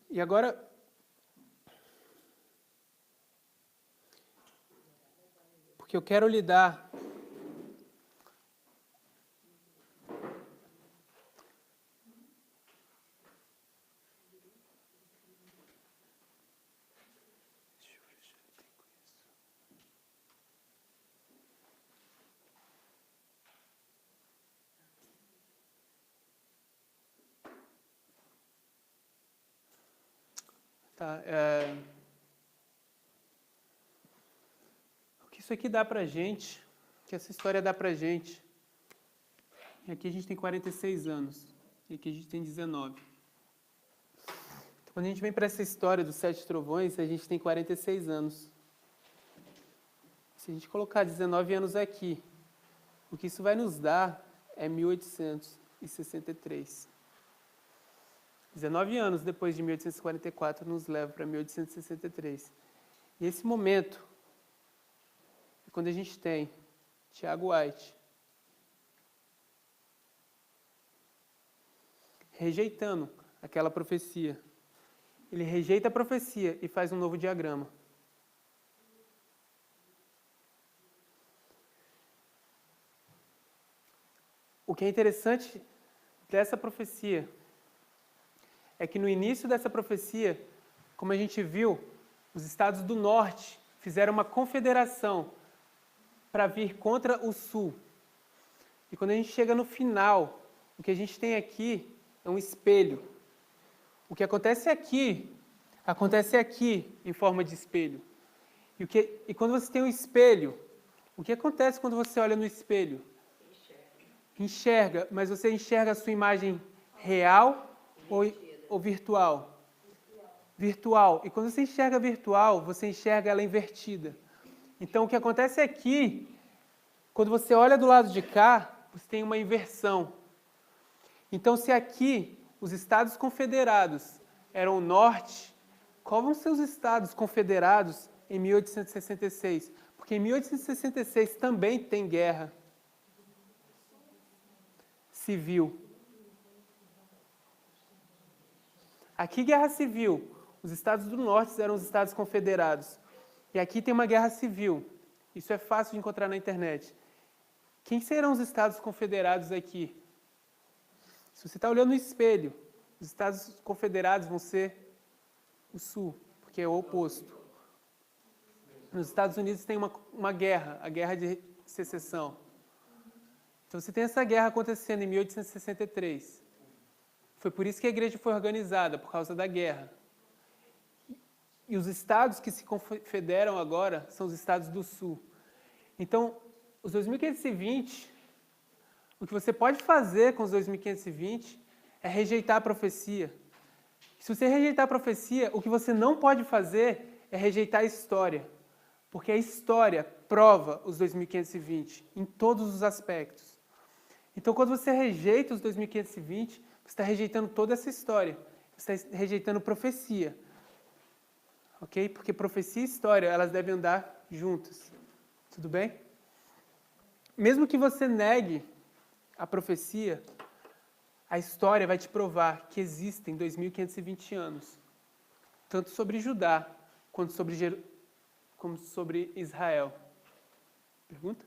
E agora, porque eu quero lidar tá, o que isso aqui dá pra gente, o que essa história dá pra gente. E aqui a gente tem 46 anos, e aqui a gente tem 19. Então, quando a gente vem para essa história dos 7 trovões, a gente tem 46 anos. Se a gente colocar 19 anos aqui, o que isso vai nos dar é 1863. 19 anos depois de 1844 nos leva para 1863. E esse momento é quando a gente tem Tiago White rejeitando aquela profecia. Ele rejeita a profecia e faz um novo diagrama. O que é interessante dessa profecia é que no início dessa profecia, como a gente viu, os estados do norte fizeram uma confederação para vir contra o sul. E quando a gente chega no final, o que a gente tem aqui é um espelho. O que acontece aqui em forma de espelho. E quando você tem um espelho, o que acontece quando você olha no espelho? Enxerga, mas você enxerga a sua imagem real ou virtual? Virtual. E quando você enxerga virtual, você enxerga ela invertida. Então, o que acontece aqui, quando você olha do lado de cá, você tem uma inversão. Então, se aqui os Estados Confederados eram o norte, qual vão ser os Estados Confederados em 1866? Porque em 1866 também tem guerra civil. Aqui, guerra civil. Os Estados do Norte eram os Estados Confederados. E aqui tem uma guerra civil. Isso é fácil de encontrar na internet. Quem serão os Estados Confederados aqui? Se você está olhando no espelho, os Estados Confederados vão ser o Sul, porque é o oposto. Nos Estados Unidos tem uma guerra, a Guerra de Secessão. Então você tem essa guerra acontecendo em 1863. Foi por isso que a igreja foi organizada, por causa da guerra. E os estados que se confederam agora são os estados do Sul. Então, os 2520, o que você pode fazer com os 2520 é rejeitar a profecia. Se você rejeitar a profecia, o que você não pode fazer é rejeitar a história. Porque a história prova os 2520 em todos os aspectos. Então, quando você rejeita os 2520, você está rejeitando toda essa história. Você está rejeitando profecia. Ok? Porque profecia e história, elas devem andar juntas. Tudo bem? Mesmo que você negue a profecia, a história vai te provar que existem 2520 anos. Tanto sobre Judá, quanto sobre Israel. Pergunta?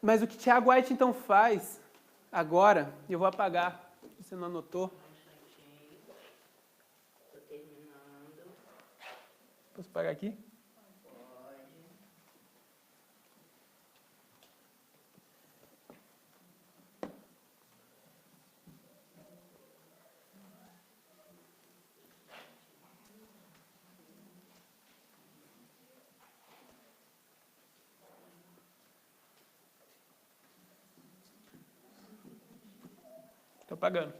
Mas o que Tiago White então faz agora, e eu vou apagar, se você não anotou. Estou terminando. Posso apagar aqui? apagando.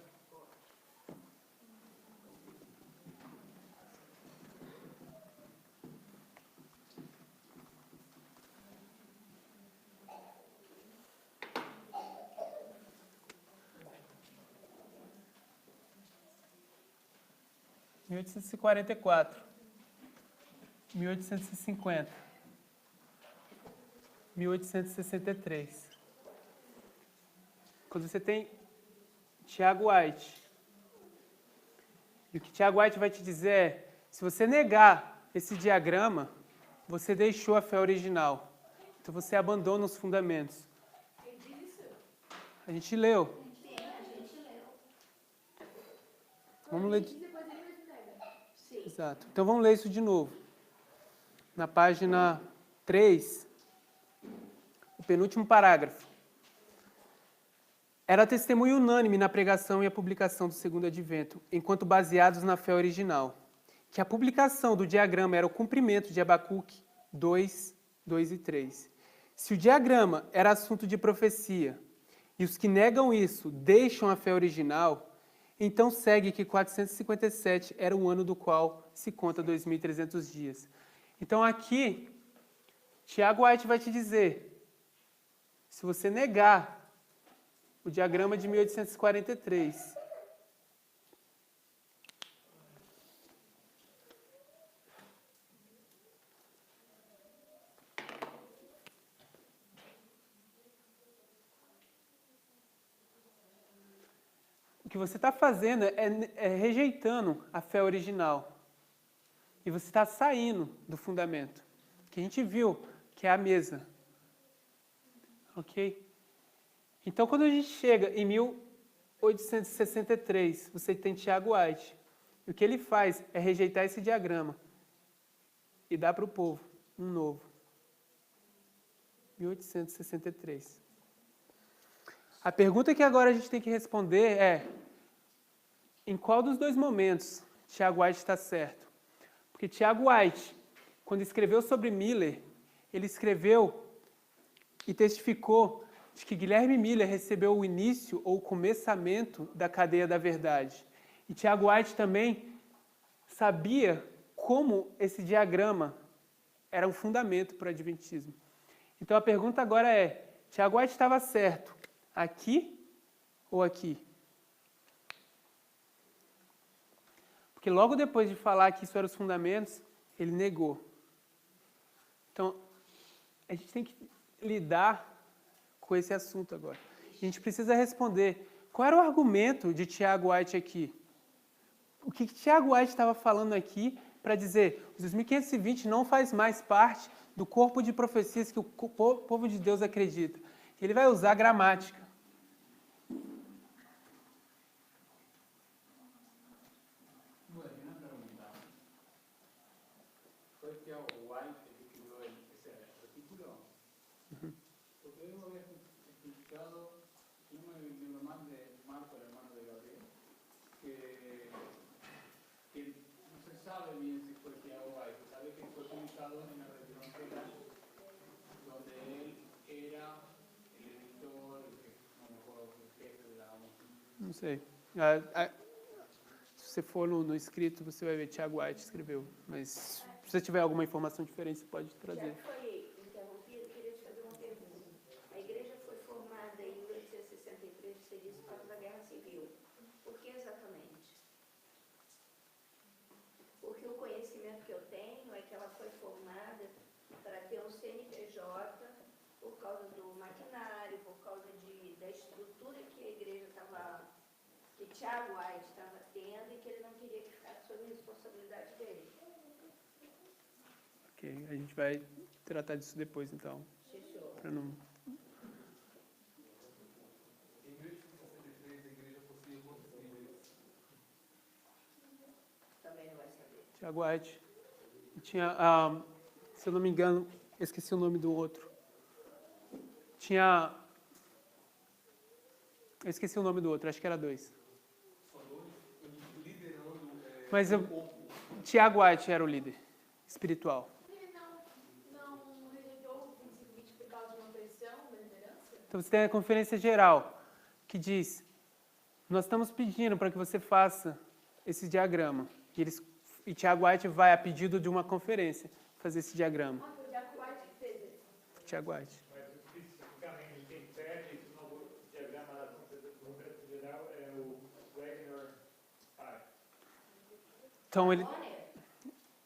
Em 1844, 1850, 1863. Quando você tem Tiago White, e o que Tiago White vai te dizer é, se você negar esse diagrama, você deixou a fé original. Então você abandona os fundamentos. A gente leu. Sim, a gente leu. Vamos ler. Depois ele mesmo nega. Sim. Exato. Então vamos ler isso de novo. Na página 3, o penúltimo parágrafo. Era testemunho unânime na pregação e a publicação do segundo advento, enquanto baseados na fé original, que a publicação do diagrama era o cumprimento de Abacuque 2, 2 e 3. Se o diagrama era assunto de profecia, e os que negam isso deixam a fé original, então segue que 457 era o ano do qual se conta 2.300 dias. Então aqui, Tiago White vai te dizer, se você negar o diagrama de 1843, o que você está fazendo é rejeitando a fé original. E você está saindo do fundamento. Que a gente viu, que é a mesa. Ok? Então, quando a gente chega em 1863, você tem Tiago White. E o que ele faz é rejeitar esse diagrama e dar para o povo um novo. 1863. A pergunta que agora a gente tem que responder é: em qual dos dois momentos Tiago White está certo? Porque Tiago White, quando escreveu sobre Miller, ele escreveu e testificou de que Guilherme Miller recebeu o início ou o começamento da cadeia da verdade. E Tiago White também sabia como esse diagrama era um fundamento para o adventismo. Então a pergunta agora é: Tiago White estava certo aqui ou aqui? Porque logo depois de falar que isso eram os fundamentos, ele negou. Então, a gente tem que lidar com esse assunto agora. A gente precisa responder qual era o argumento de Tiago White aqui. O que Tiago White estava falando aqui para dizer os 2520 não faz mais parte do corpo de profecias que o povo de Deus acredita. Ele vai usar gramática. Não sei. Se você for no escrito, você vai ver Tiago White escreveu. Mas se você tiver alguma informação diferente, você pode trazer. Já foi interrompido, queria te fazer uma pergunta. A igreja foi formada em 1863, você disse, por causa da Guerra Civil. Por que exatamente? Porque o conhecimento que eu tenho é que ela foi formada para ter um CNPJ por causa do maquinário, por causa da estrutura que a igreja estava, que Tiago White estava tendo e que ele não queria que ficasse sob a responsabilidade dele. Ok, a gente vai tratar disso depois, então. Fechou. Para não... Em 1863, a igreja possuía quantos líderes? Também não vai saber. Tiago White. Tinha, se eu não me engano, eu esqueci o nome do outro. Eu esqueci o nome do outro, acho que era 2. Liderando Mas o corpo. Tiago White era o líder espiritual. Ele não rejeitou o 2520 por causa de uma pressão da liderança? Então você tem a conferência geral, que diz Nós estamos pedindo para que você faça esse diagrama. E Tiago White vai, a pedido de uma conferência, fazer esse diagrama. Ah, foi o Jack White que fez isso. Tiago White. Mas especificamente quem pede esse novo diagrama da Conferência Geral é o Wagner Pai. Então, Bonner,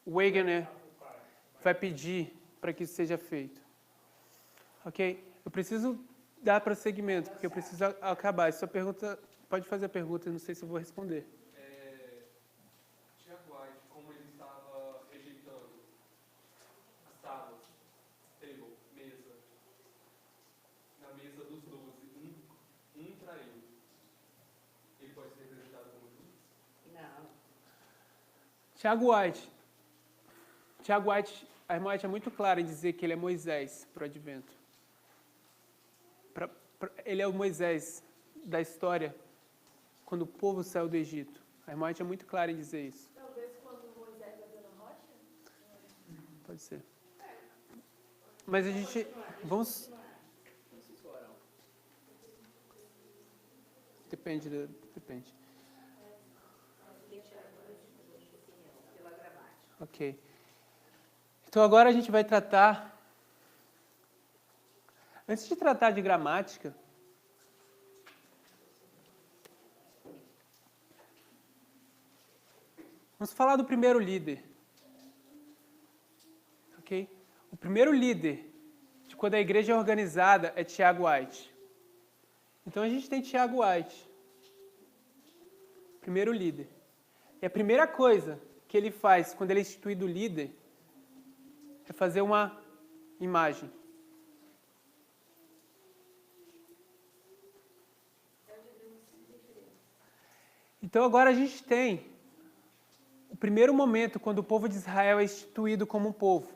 o Wegener vai pedir para que isso seja feito. Ok? Eu preciso dar prosseguimento, porque eu preciso acabar. Sua pergunta, pode fazer a pergunta, eu não sei se eu vou responder. Tiago White, como ele estava rejeitando as tábuas, table, mesa, na mesa dos 12, um traiu. Ele pode ser representado como Judas? não. Tiago White, a irmã White é muito clara em dizer que ele é Moisés para o advento. Ele é o Moisés da história quando o povo saiu do Egito. A irmã White é muito clara em dizer isso. Talvez quando Moisés bateu na rocha? Pode ser. Mas a gente... Vamos... Não sei se o Arão. Depende. Tem que tirar a opinião pela gramática. Ok. Então agora a gente vai tratar... Antes de tratar de gramática, vamos falar do primeiro líder. Ok? O primeiro líder de quando a igreja é organizada é Tiago White. Então a gente tem Tiago White, primeiro líder. E a primeira coisa que ele faz quando ele é instituído líder é fazer uma imagem. Então agora a gente tem o primeiro momento quando o povo de Israel é instituído como um povo.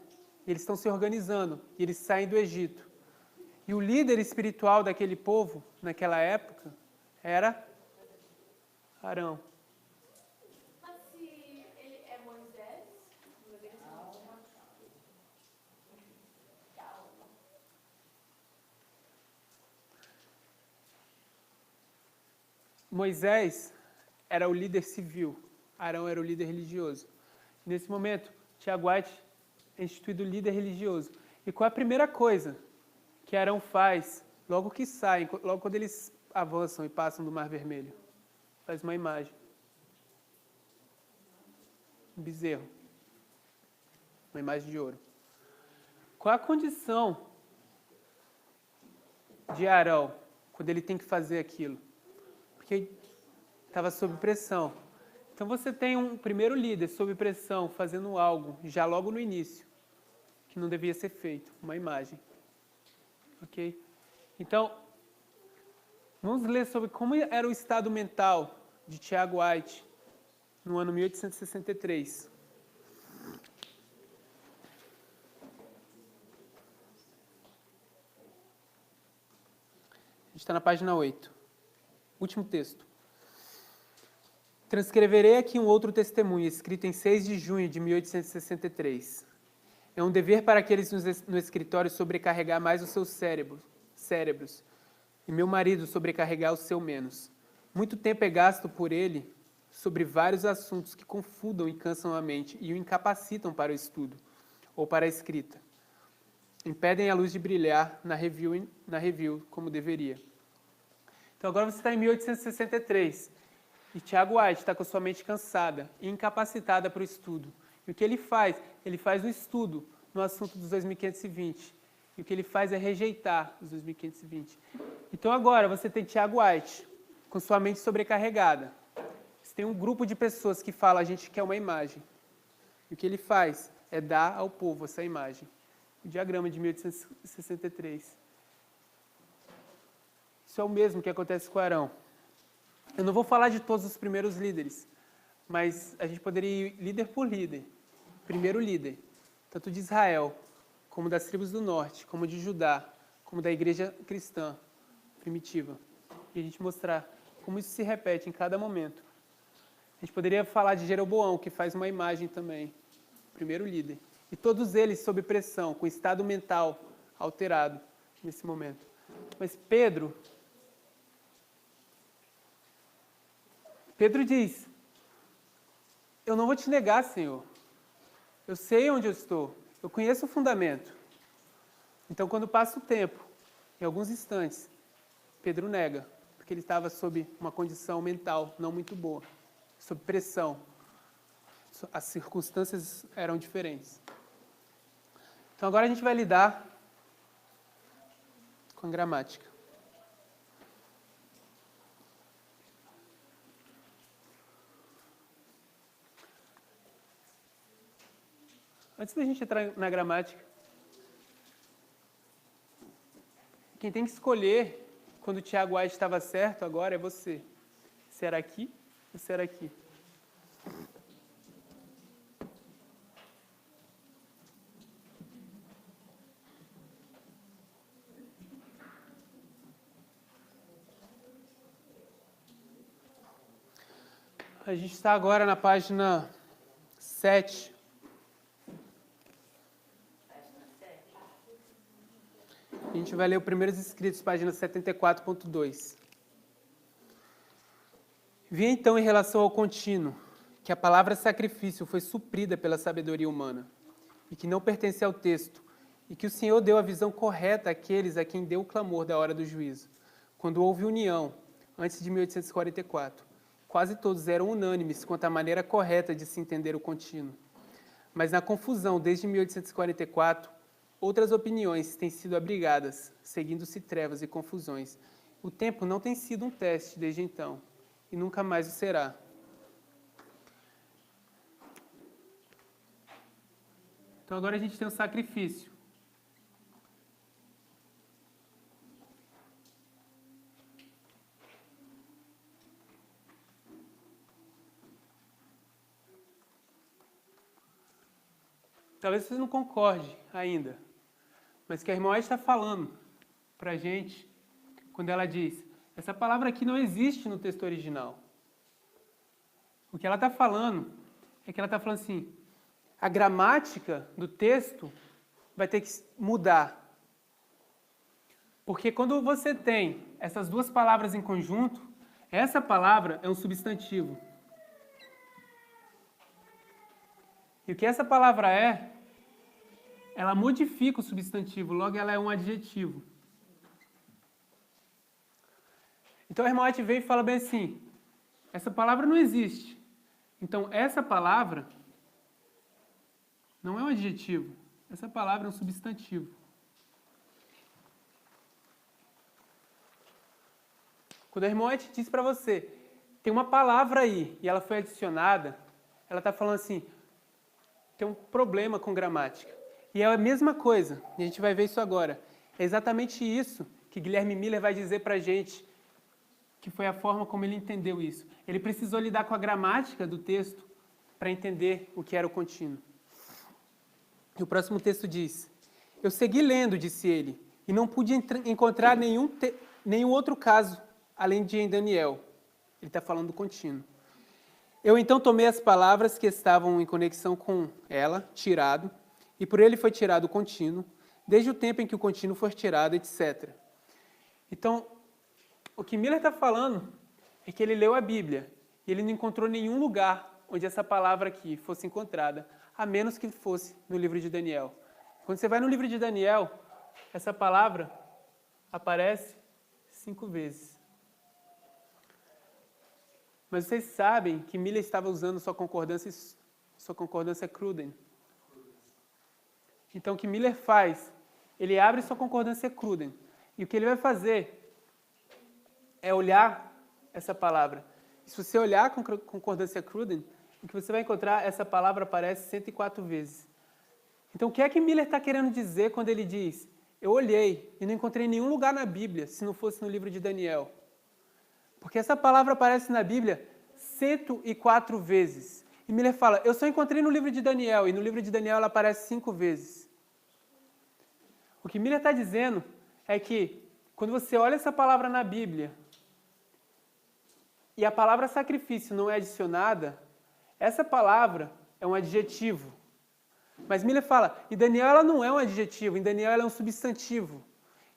Eles estão se organizando e eles saem do Egito. E o líder espiritual daquele povo, naquela época, era Arão. Mas se ele é Moisés, Moisés era o líder civil, Arão era o líder religioso. Nesse momento, Tiago White é instituído líder religioso. E qual é a primeira coisa que Arão faz logo que saem, logo quando eles avançam e passam do Mar Vermelho? Faz uma imagem. Um bezerro. Uma imagem de ouro. Qual a condição de Arão quando ele tem que fazer aquilo? Porque estava sob pressão. Então você tem um primeiro líder sob pressão, fazendo algo, já logo no início, que não devia ser feito, uma imagem. Ok? Então, vamos ler sobre como era o estado mental de Tiago White no ano 1863. A gente está na página 8. Último texto. Transcreverei aqui um outro testemunho, escrito em 6 de junho de 1863. É um dever para aqueles no escritório sobrecarregar mais os seus cérebros, e meu marido sobrecarregar o seu menos. Muito tempo é gasto por ele sobre vários assuntos que confundam e cansam a mente e o incapacitam para o estudo ou para a escrita. Impedem a luz de brilhar na review como deveria. Então agora você está em 1863 e Tiago White está com a sua mente cansada e incapacitada para o estudo. E o que ele faz? Ele faz o estudo no assunto dos 2520. E o que ele faz é rejeitar os 2520. Então agora você tem Tiago White com sua mente sobrecarregada. Você tem um grupo de pessoas que fala, a gente quer uma imagem. E o que ele faz é dar ao povo essa imagem. O diagrama de 1863. Isso é o mesmo que acontece com Arão. Eu não vou falar de todos os primeiros líderes, mas a gente poderia ir líder por líder. Primeiro líder, tanto de Israel, como das tribos do norte, como de Judá, como da igreja cristã primitiva. E a gente mostrar como isso se repete em cada momento. A gente poderia falar de Jeroboão, que faz uma imagem também. Primeiro líder. E todos eles sob pressão, com estado mental alterado nesse momento. Mas Pedro Pedro diz, eu não vou te negar, Senhor. Eu sei onde eu estou. Eu conheço o fundamento. Então, quando passa o tempo, em alguns instantes, Pedro nega, porque ele estava sob uma condição mental não muito boa, sob pressão. As circunstâncias eram diferentes. Então, agora a gente vai lidar com a gramática. Antes da gente entrar na gramática, quem tem que escolher quando o Tiago White estava certo agora é você. Será aqui ou será aqui? A gente está agora na página 7. A gente vai ler os primeiros escritos, página 74.2. Vi então em relação ao contínuo, que a palavra sacrifício foi suprida pela sabedoria humana, e que não pertence ao texto, e que o Senhor deu a visão correta àqueles a quem deu o clamor da hora do juízo, quando houve união, antes de 1844. Quase todos eram unânimes quanto à maneira correta de se entender o contínuo. Mas na confusão, desde 1844, outras opiniões têm sido abrigadas, seguindo-se trevas e confusões. O tempo não tem sido um teste desde então, e nunca mais o será. Então agora a gente tem o sacrifício. Talvez você não concorde ainda, mas que a irmã está falando para a gente, quando ela diz, essa palavra aqui não existe no texto original. O que ela está falando é que ela está falando assim, a gramática do texto vai ter que mudar. Porque quando você tem essas duas palavras em conjunto, essa palavra é um substantivo. E o que essa palavra é, ela modifica o substantivo, logo ela é um adjetivo. Então a irmã White veio e fala bem assim, essa palavra não existe. Então essa palavra não é um adjetivo, essa palavra é um substantivo. Quando a irmã White diz para você, tem uma palavra aí e ela foi adicionada, ela está falando assim, tem um problema com gramática. E é a mesma coisa, e a gente vai ver isso agora. É exatamente isso que Guilherme Miller vai dizer para a gente, que foi a forma como ele entendeu isso. Ele precisou lidar com a gramática do texto para entender o que era o contínuo. E o próximo texto diz, eu segui lendo, disse ele, e não pude encontrar nenhum outro caso, além de em Daniel. Ele está falando do contínuo. Eu então tomei as palavras que estavam em conexão com ela, tirado, e por ele foi tirado o contínuo, desde o tempo em que o contínuo foi tirado, etc. Então, o que Miller está falando é que ele leu a Bíblia e ele não encontrou nenhum lugar onde essa palavra aqui fosse encontrada, a menos que fosse no livro de Daniel. Quando você vai no livro de Daniel, essa palavra aparece 5 vezes. Mas vocês sabem que Miller estava usando sua concordância Cruden. Então, o que Miller faz? Ele abre sua concordância Cruden. E o que ele vai fazer é olhar essa palavra. E se você olhar com concordância Cruden, o que você vai encontrar, essa palavra aparece 104 vezes. Então, o que é que Miller está querendo dizer quando ele diz, eu olhei e não encontrei nenhum lugar na Bíblia, se não fosse no livro de Daniel? Porque essa palavra aparece na Bíblia 104 vezes. E Miller fala, eu só encontrei no livro de Daniel, e no livro de Daniel ela aparece 5 vezes. O que Miller está dizendo é que, quando você olha essa palavra na Bíblia, e a palavra sacrifício não é adicionada, essa palavra é um adjetivo. Mas Miller fala, em Daniel ela não é um adjetivo, em Daniel ela é um substantivo.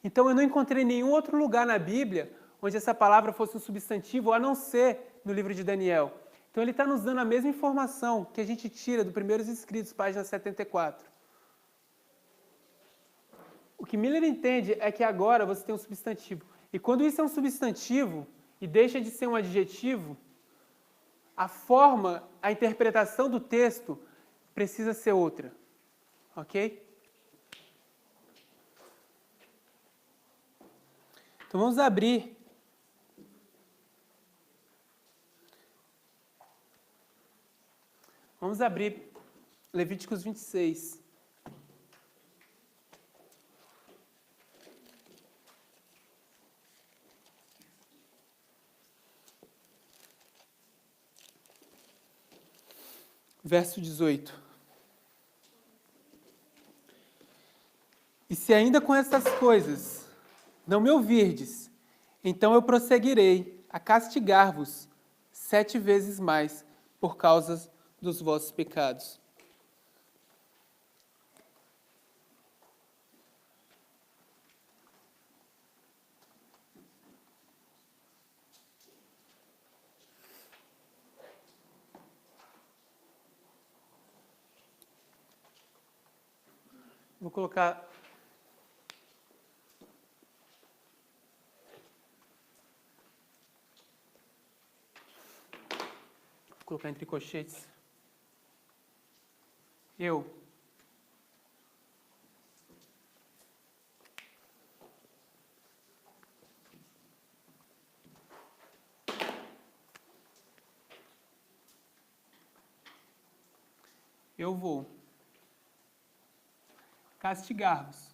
Então eu não encontrei nenhum outro lugar na Bíblia onde essa palavra fosse um substantivo, a não ser no livro de Daniel. Então ele está nos dando a mesma informação que a gente tira do Primeiros Escritos, página 74. O que Miller entende é que agora você tem um substantivo. E quando isso é um substantivo e deixa de ser um adjetivo, a forma, a interpretação do texto precisa ser outra. Ok? Então vamos abrir. Vamos abrir Levíticos 26. Verso 18. E se ainda com estas coisas não me ouvirdes, então eu prosseguirei a castigar-vos 7 vezes mais por causa dos vossos pecados. Vou colocar entre colchetes. Eu vou castigar-vos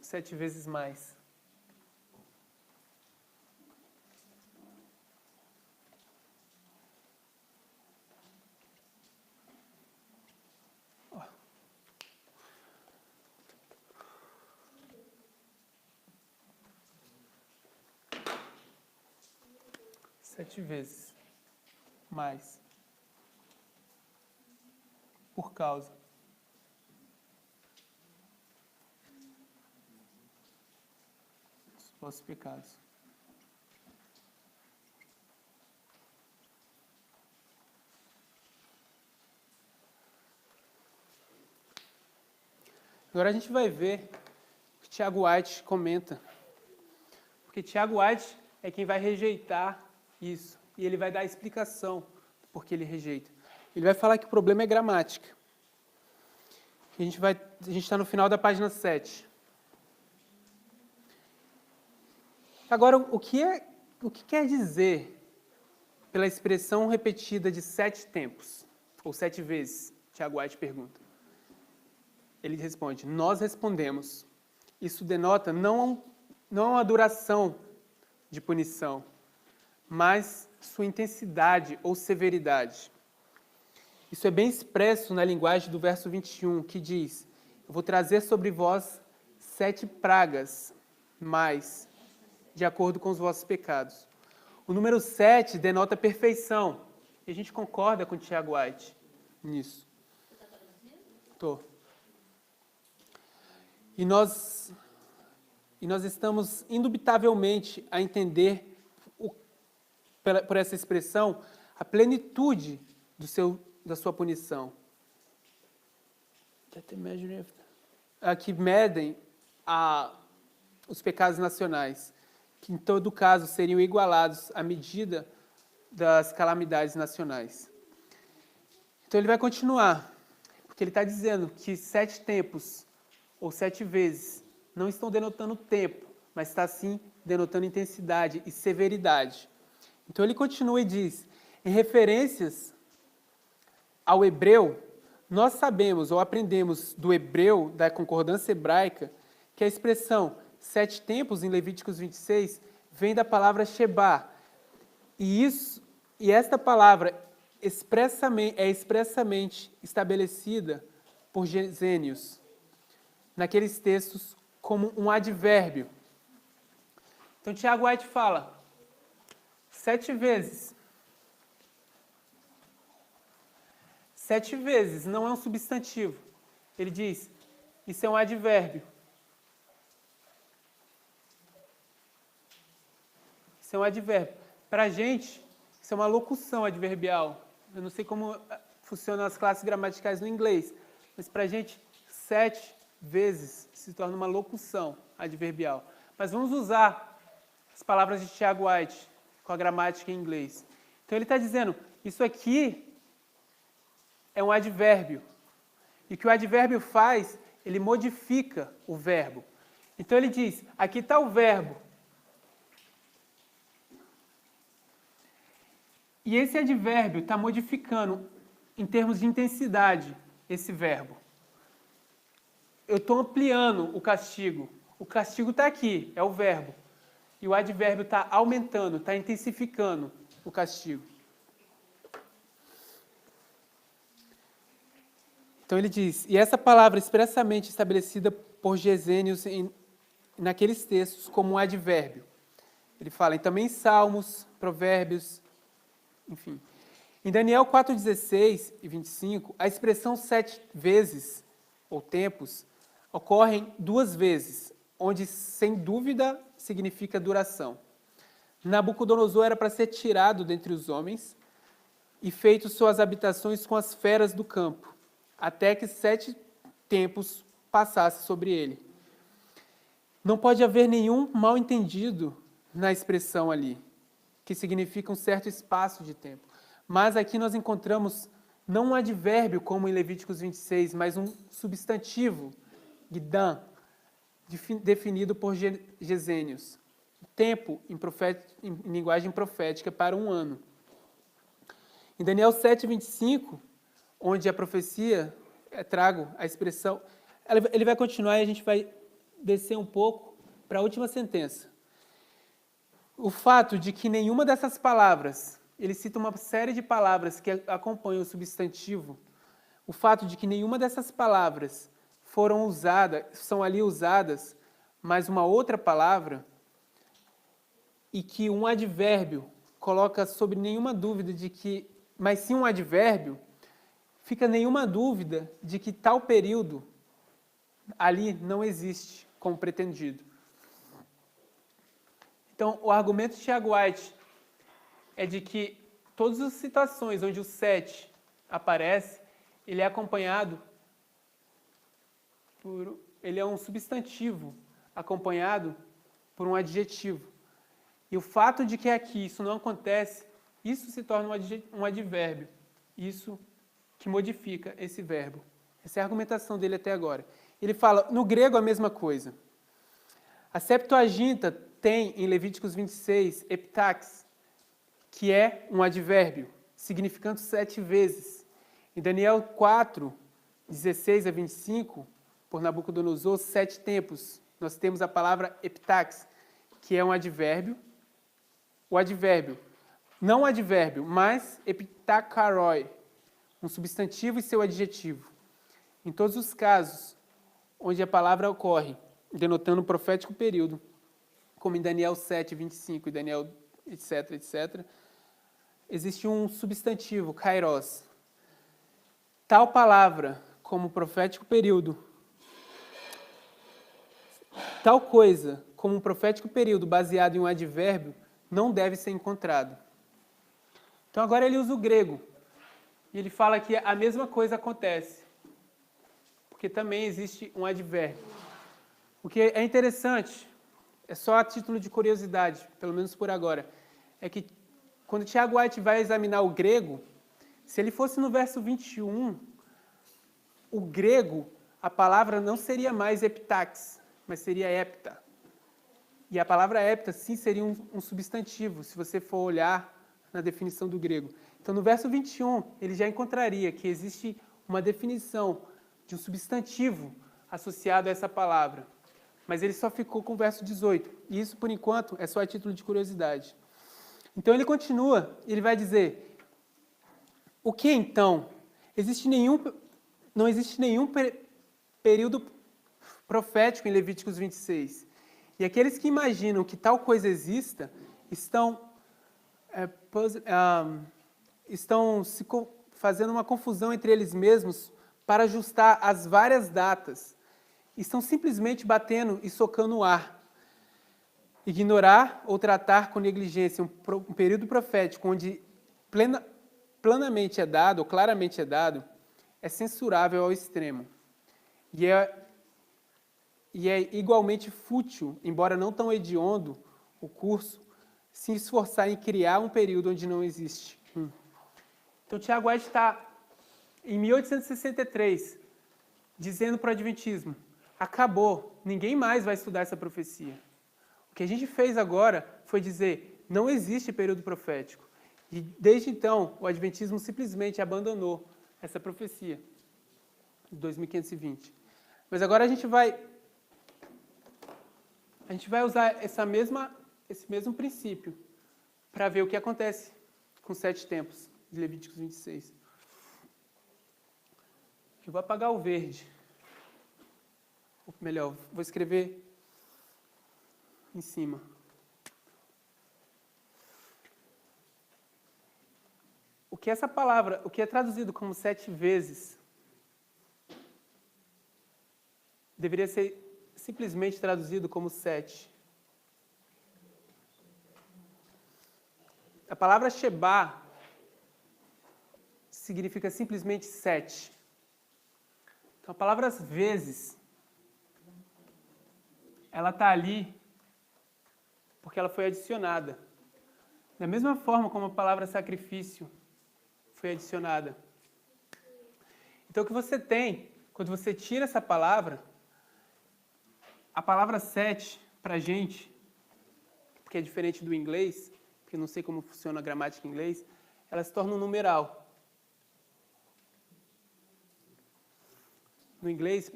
7 vezes mais. Ó. 7 vezes mais por causa dos vossos pecados. Agora a gente vai ver o que Tiago White comenta. Porque Tiago White é quem vai rejeitar isso. E ele vai dar a explicação do porquê ele rejeita. Ele vai falar que o problema é gramática. A gente está no final da página 7. Agora, o que quer dizer pela expressão repetida de 7 tempos? Ou 7 vezes? Tiago White pergunta. Ele responde, nós respondemos. Isso denota não a duração de punição, mas sua intensidade ou severidade. Isso é bem expresso na linguagem do verso 21, que diz, eu vou trazer sobre vós 7 pragas, mais, de acordo com os vossos pecados. O número 7 denota perfeição. E a gente concorda com o Tiago White nisso. Estou. E nós estamos indubitavelmente a entender, por essa expressão, a plenitude da sua punição. Que medem os pecados nacionais, que em todo caso seriam igualados à medida das calamidades nacionais. Então ele vai continuar, porque ele está dizendo que 7 tempos, ou 7 vezes, não estão denotando tempo, mas está sim denotando intensidade e severidade. Então ele continua e diz, em referências ao hebreu, nós sabemos ou aprendemos do hebreu, da concordância hebraica, que a expressão 7 tempos em Levíticos 26 vem da palavra Sheba. E esta palavra é expressamente estabelecida por Gesênios naqueles textos como um advérbio. Então Tiago White fala 7 vezes. 7 vezes não é um substantivo. ele diz, isso é um advérbio. Isso é um advérbio. Para a gente, isso é uma locução adverbial. Eu não sei como funcionam as classes gramaticais no inglês, mas para a gente, 7 vezes se torna uma locução adverbial. Mas vamos usar as palavras de Tiago White com a gramática em inglês. Então ele está dizendo, isso aqui é um advérbio. E o que o advérbio faz, ele modifica o verbo. Então ele diz, aqui está o verbo. E esse advérbio está modificando, em termos de intensidade, esse verbo. Eu estou ampliando o castigo. O castigo está aqui, é o verbo. E o advérbio está aumentando, está intensificando o castigo. Então ele diz, e essa palavra expressamente estabelecida por Gesênios naqueles textos como um advérbio. Ele fala, e também em Salmos, Provérbios, enfim. Em Daniel 4:16 e 25, a expressão 7 vezes, ou tempos, ocorrem 2 vezes, onde, sem dúvida, significa duração. Nabucodonosor era para ser tirado dentre os homens e feito suas habitações com as feras do campo, até que 7 tempos passassem sobre ele. Não pode haver nenhum mal-entendido na expressão ali, que significa um certo espaço de tempo. Mas aqui nós encontramos não um advérbio, como em Levíticos 26, mas um substantivo, gidam, definido por Gesênios. Tempo em linguagem profética para 1 ano. Em Daniel 7:25, onde a profecia, trago a expressão, ele vai continuar e a gente vai descer um pouco para a última sentença. O fato de que nenhuma dessas palavras, ele cita uma série de palavras que acompanham o substantivo, o fato de que nenhuma dessas palavras foram usadas, são ali usadas, mas uma outra palavra, e que um advérbio coloca sobre nenhuma dúvida de que, mas sim um advérbio, fica nenhuma dúvida de que tal período ali não existe como pretendido. Então, o argumento de Tiago White é de que todas as situações onde o 7 aparece, ele é acompanhado por... ele é um substantivo acompanhado por um adjetivo. E o fato de que aqui isso não acontece, isso se torna um advérbio. Isso que modifica esse verbo. Essa é a argumentação dele até agora. Ele fala, no grego a mesma coisa. A Septuaginta tem em Levíticos 26, epitax, que é um advérbio, significando 7 vezes. Em Daniel 4, 16 a 25, por Nabucodonosor, 7 tempos, nós temos a palavra epitax, que é um advérbio. O advérbio, não advérbio, mas epitakaroi, um substantivo e seu adjetivo. Em todos os casos onde a palavra ocorre, denotando o profético período, como em Daniel 7, 25 e Daniel etc, etc, existe um substantivo, kairos. Tal palavra, como profético período, tal coisa, como um profético período baseado em um advérbio, não deve ser encontrado. Então agora ele usa o grego. E ele fala que a mesma coisa acontece. Porque também existe um advérbio. O que é interessante, é só a título de curiosidade, pelo menos por agora, é que quando Tiago White vai examinar o grego, se ele fosse no verso 21, o grego, a palavra não seria mais epitax, mas seria hepta. E a palavra hepta, sim, seria um substantivo, se você for olhar na definição do grego. Então, no verso 21, ele já encontraria que existe uma definição de um substantivo associado a essa palavra. Mas ele só ficou com o verso 18. E isso, por enquanto, é só a título de curiosidade. Então, ele continua, ele vai dizer, o que então? Não existe nenhum período profético em Levíticos 26. E aqueles que imaginam que tal coisa exista, estão fazendo uma confusão entre eles mesmos para ajustar as várias datas. Estão simplesmente batendo e socando o ar. Ignorar ou tratar com negligência um período profético onde planamente é dado, ou claramente é dado, é censurável ao extremo. E é igualmente fútil, embora não tão hediondo, o curso, se esforçar em criar um período onde não existe. Então, Tiago White está, em 1863, dizendo para o Adventismo, acabou, ninguém mais vai estudar essa profecia. O que a gente fez agora foi dizer, não existe período profético. E desde então, o Adventismo simplesmente abandonou essa profecia, de 2520. Mas agora a gente vai usar esse mesmo princípio para ver o que acontece com 7 tempos de Levíticos 26. Eu vou apagar o verde. Ou melhor, vou escrever em cima. O que essa palavra, o que é traduzido como 7 vezes, deveria ser simplesmente traduzido como 7. A palavra Sheba significa simplesmente 7. Então, a palavra às vezes, ela está ali porque ela foi adicionada. Da mesma forma como a palavra sacrifício foi adicionada. Então, o que você tem, quando você tira essa palavra, a palavra 7, para a gente, que é diferente do inglês, porque eu não sei como funciona a gramática em inglês, ela se torna um numeral. No inglês,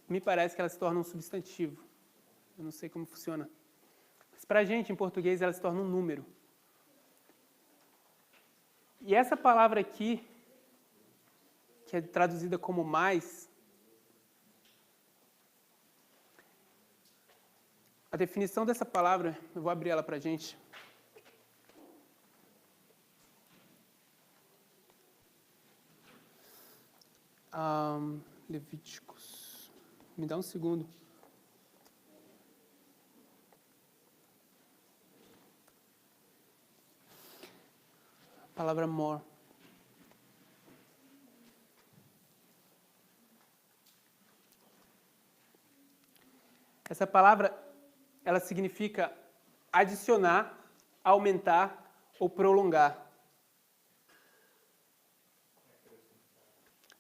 me parece que ela se torna um substantivo. Eu não sei como funciona. Mas para a gente, em português, ela se torna um número. E essa palavra aqui, que é traduzida como mais, a definição dessa palavra, eu vou abrir ela para a gente. Levíticos. Me dá um segundo. A palavra more. Essa palavra, ela significa adicionar, aumentar ou prolongar.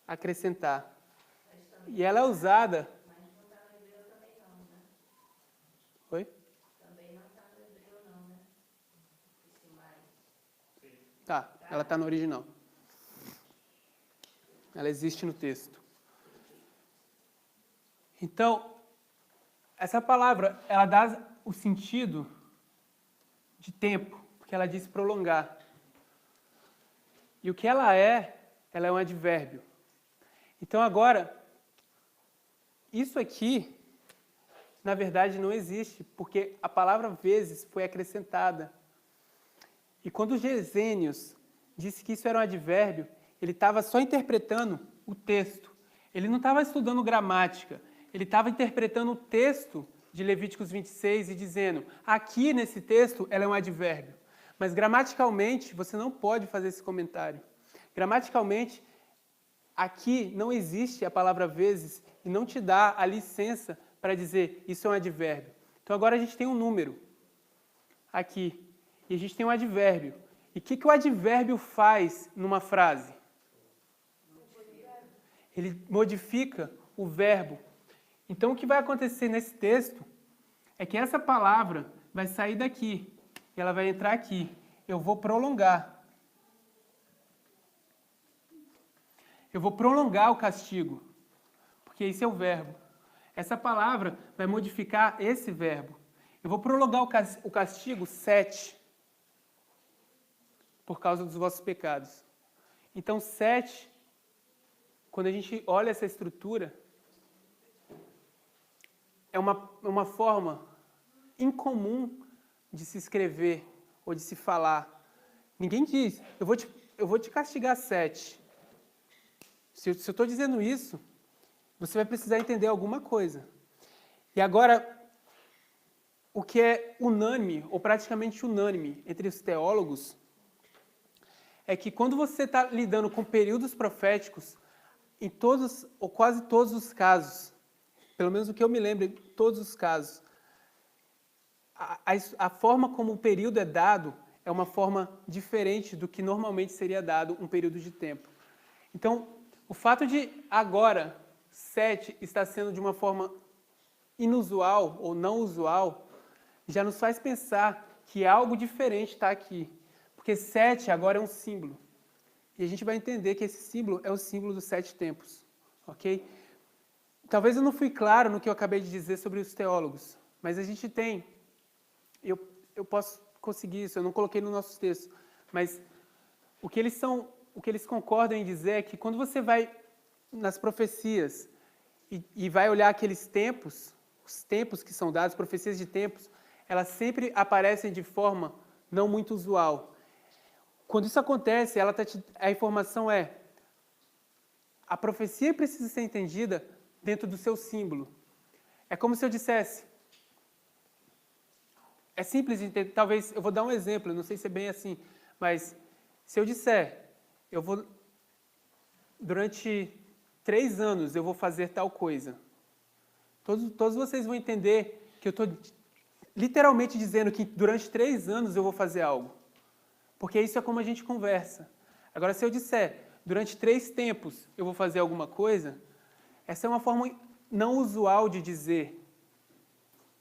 Acrescentar. E ela é usada... Mas não está no hebreu também não, né? Oi? Também não está no hebreu não, né? Esse mais. Tá, ela está no original. Ela existe no texto. Então, essa palavra, ela dá o sentido de tempo, porque ela diz prolongar. E o que ela é um advérbio. Então, agora, isso aqui, na verdade, não existe, porque a palavra vezes foi acrescentada. E quando Gesênios disse que isso era um advérbio, ele estava só interpretando o texto. Ele não estava estudando gramática. Ele estava interpretando o texto de Levíticos 26 e dizendo, aqui nesse texto ela é um advérbio. Mas gramaticalmente, você não pode fazer esse comentário. Gramaticalmente, aqui não existe a palavra vezes e não te dá a licença para dizer isso é um advérbio. Então agora a gente tem um número aqui e a gente tem um advérbio. E o que o advérbio faz numa frase? Ele modifica o verbo. Então o que vai acontecer nesse texto é que essa palavra vai sair daqui e ela vai entrar aqui. Eu vou prolongar. Eu vou prolongar o castigo, porque esse é o verbo. Essa palavra vai modificar esse verbo. Eu vou prolongar o castigo 7, por causa dos vossos pecados. Então, 7, quando a gente olha essa estrutura, é uma forma incomum de se escrever ou de se falar. Ninguém diz, eu vou te castigar 7. Se eu estou dizendo isso, você vai precisar entender alguma coisa. E agora, o que é unânime, ou praticamente unânime, entre os teólogos, é que quando você está lidando com períodos proféticos, em todos, ou quase todos os casos, pelo menos o que eu me lembro, em todos os casos, a forma como o período é dado é uma forma diferente do que normalmente seria dado um período de tempo. Então, o fato de agora 7 está sendo de uma forma inusual ou não usual, já nos faz pensar que algo diferente está aqui. Porque 7 agora é um símbolo. E a gente vai entender que esse símbolo é o símbolo dos 7 tempos. Ok? Talvez eu não fui claro no que eu acabei de dizer sobre os teólogos, mas a gente tem, eu posso conseguir isso, eu não coloquei no nosso texto, mas o que eles concordam em dizer é que quando você vai nas profecias e vai olhar aqueles tempos, os tempos que são dados, profecias de tempos, elas sempre aparecem de forma não muito usual. Quando isso acontece, a informação é: a profecia precisa ser entendida dentro do seu símbolo. É como se eu dissesse, é simples de entender, talvez, eu vou dar um exemplo, não sei se é bem assim, mas se eu disser, durante 3 anos eu vou fazer tal coisa, todos vocês vão entender que eu estou literalmente dizendo que durante 3 anos eu vou fazer algo. Porque isso é como a gente conversa. Agora, se eu disser, durante 3 tempos eu vou fazer alguma coisa, essa é uma forma não usual de dizer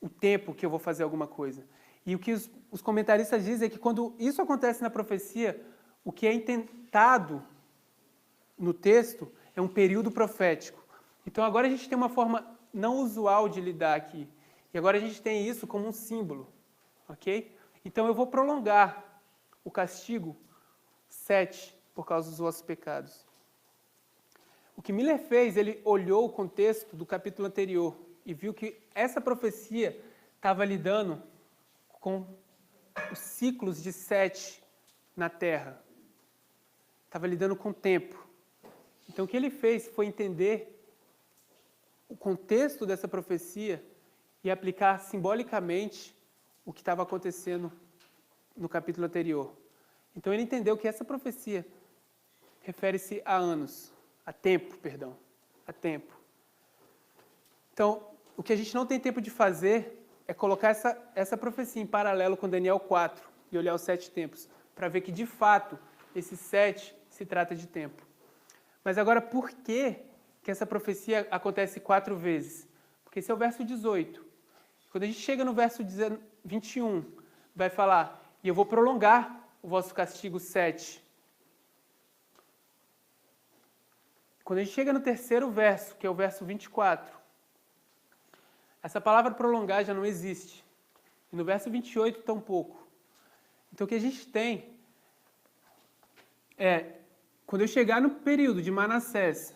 o tempo que eu vou fazer alguma coisa. E o que os comentaristas dizem é que quando isso acontece na profecia, o que é intentado no texto é um período profético. Então agora a gente tem uma forma não usual de lidar aqui. E agora a gente tem isso como um símbolo. Ok? Então eu vou prolongar o castigo 7 por causa dos vossos pecados. O que Miller fez, ele olhou o contexto do capítulo anterior e viu que essa profecia estava lidando com os ciclos de 7 na Terra. Estava lidando com o tempo. Então o que ele fez foi entender o contexto dessa profecia e aplicar simbolicamente o que estava acontecendo no capítulo anterior. Então ele entendeu que essa profecia refere-se a anos, a tempo. Então, o que a gente não tem tempo de fazer é colocar essa profecia em paralelo com Daniel 4 e olhar os 7 tempos, para ver que, de fato, esses 7 se trata de tempo. Mas agora, por que essa profecia acontece 4 vezes? Porque esse é o verso 18. Quando a gente chega no verso 21, vai falar: e eu vou prolongar o vosso castigo 7. Quando a gente chega no terceiro verso, que é o verso 24, essa palavra prolongar já não existe. E no verso 28, tampouco. Então, o que a gente tem é, quando eu chegar no período de Manassés,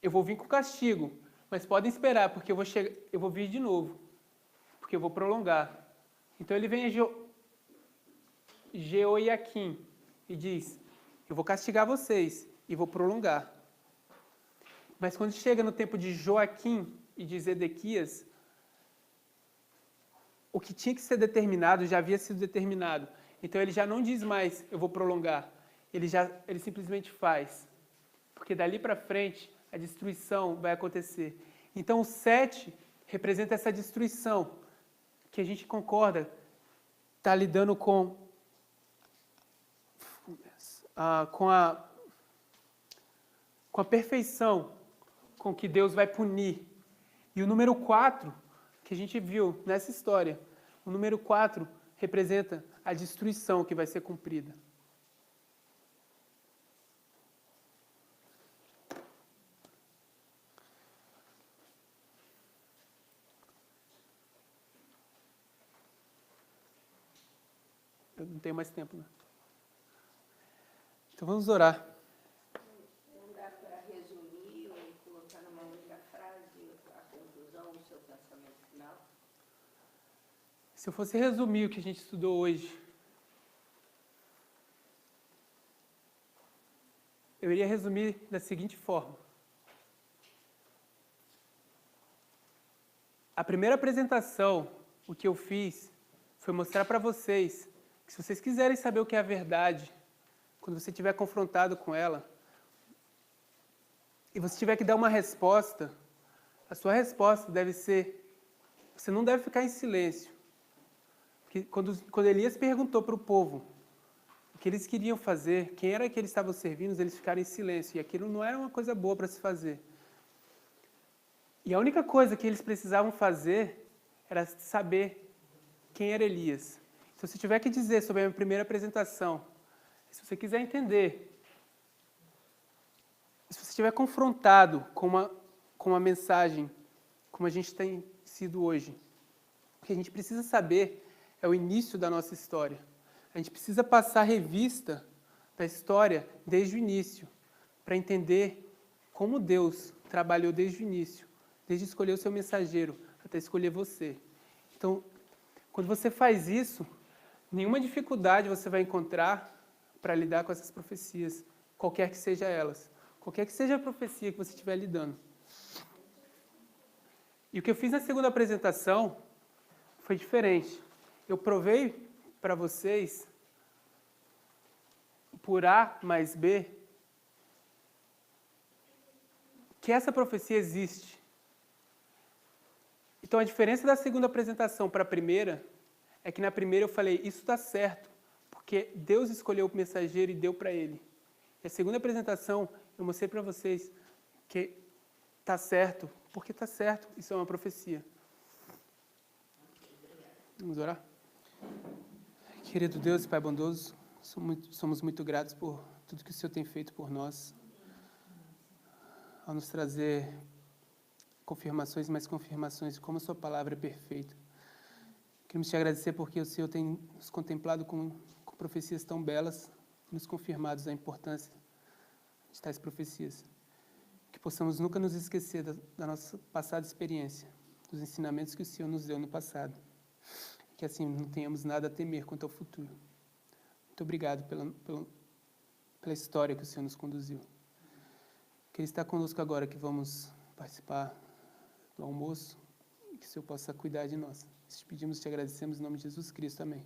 eu vou vir com castigo, mas podem esperar, porque eu vou vir de novo, porque eu vou prolongar. Então ele vem a Jeoiaquim e diz: eu vou castigar vocês e vou prolongar. Mas quando chega no tempo de Joaquim e de Zedequias, o que tinha que ser determinado já havia sido determinado. Então ele já não diz mais: eu vou prolongar. Ele simplesmente faz. Porque dali para frente a destruição vai acontecer. Então o 7 representa essa destruição, que a gente concorda, está lidando com a perfeição com que Deus vai punir. E o número 4, que a gente viu nessa história, o número 4 representa a destruição que vai ser cumprida. Eu não tenho mais tempo, né? Então vamos orar. Não dá para resumir ou colocar numa única frase a conclusão, o seu pensamento final? Se eu fosse resumir o que a gente estudou hoje, eu iria resumir da seguinte forma. A primeira apresentação, o que eu fiz, foi mostrar para vocês que se vocês quiserem saber o que é a verdade, quando você estiver confrontado com ela, e você tiver que dar uma resposta, a sua resposta deve ser, você não deve ficar em silêncio. Porque quando Elias perguntou para o povo o que eles queriam fazer, quem era que eles estavam servindo, eles ficaram em silêncio. E aquilo não era uma coisa boa para se fazer. E a única coisa que eles precisavam fazer era saber quem era Elias. Se você tiver que dizer sobre a minha primeira apresentação, se você quiser entender, se você estiver confrontado com uma mensagem, como a gente tem sido hoje, o que a gente precisa saber é o início da nossa história. A gente precisa passar a revista da história desde o início, para entender como Deus trabalhou desde o início, desde escolher o seu mensageiro até escolher você. Então, quando você faz isso, nenhuma dificuldade você vai encontrar para lidar com essas profecias, qualquer que seja elas, qualquer que seja a profecia que você estiver lidando. E o que eu fiz na segunda apresentação foi diferente. Eu provei para vocês, por A mais B, que essa profecia existe. Então, a diferença da segunda apresentação para a primeira é que na primeira eu falei, isso está certo, porque Deus escolheu o mensageiro e deu para ele. E a segunda apresentação, eu mostrei para vocês que está certo, porque está certo, isso é uma profecia. Vamos orar? Querido Deus, Pai bondoso, somos muito gratos por tudo que o Senhor tem feito por nós, ao nos trazer confirmações e mais confirmações de como a sua palavra é perfeita. Queremos te agradecer porque o Senhor tem nos contemplado com profecias tão belas e nos confirmado a importância de tais profecias. Que possamos nunca nos esquecer da nossa passada experiência, dos ensinamentos que o Senhor nos deu no passado. Que assim não tenhamos nada a temer quanto ao futuro. Muito obrigado pela história que o Senhor nos conduziu. Que Ele está conosco agora, que vamos participar do almoço, e que o Senhor possa cuidar de nós. Te pedimos e te agradecemos em nome de Jesus Cristo. Amém.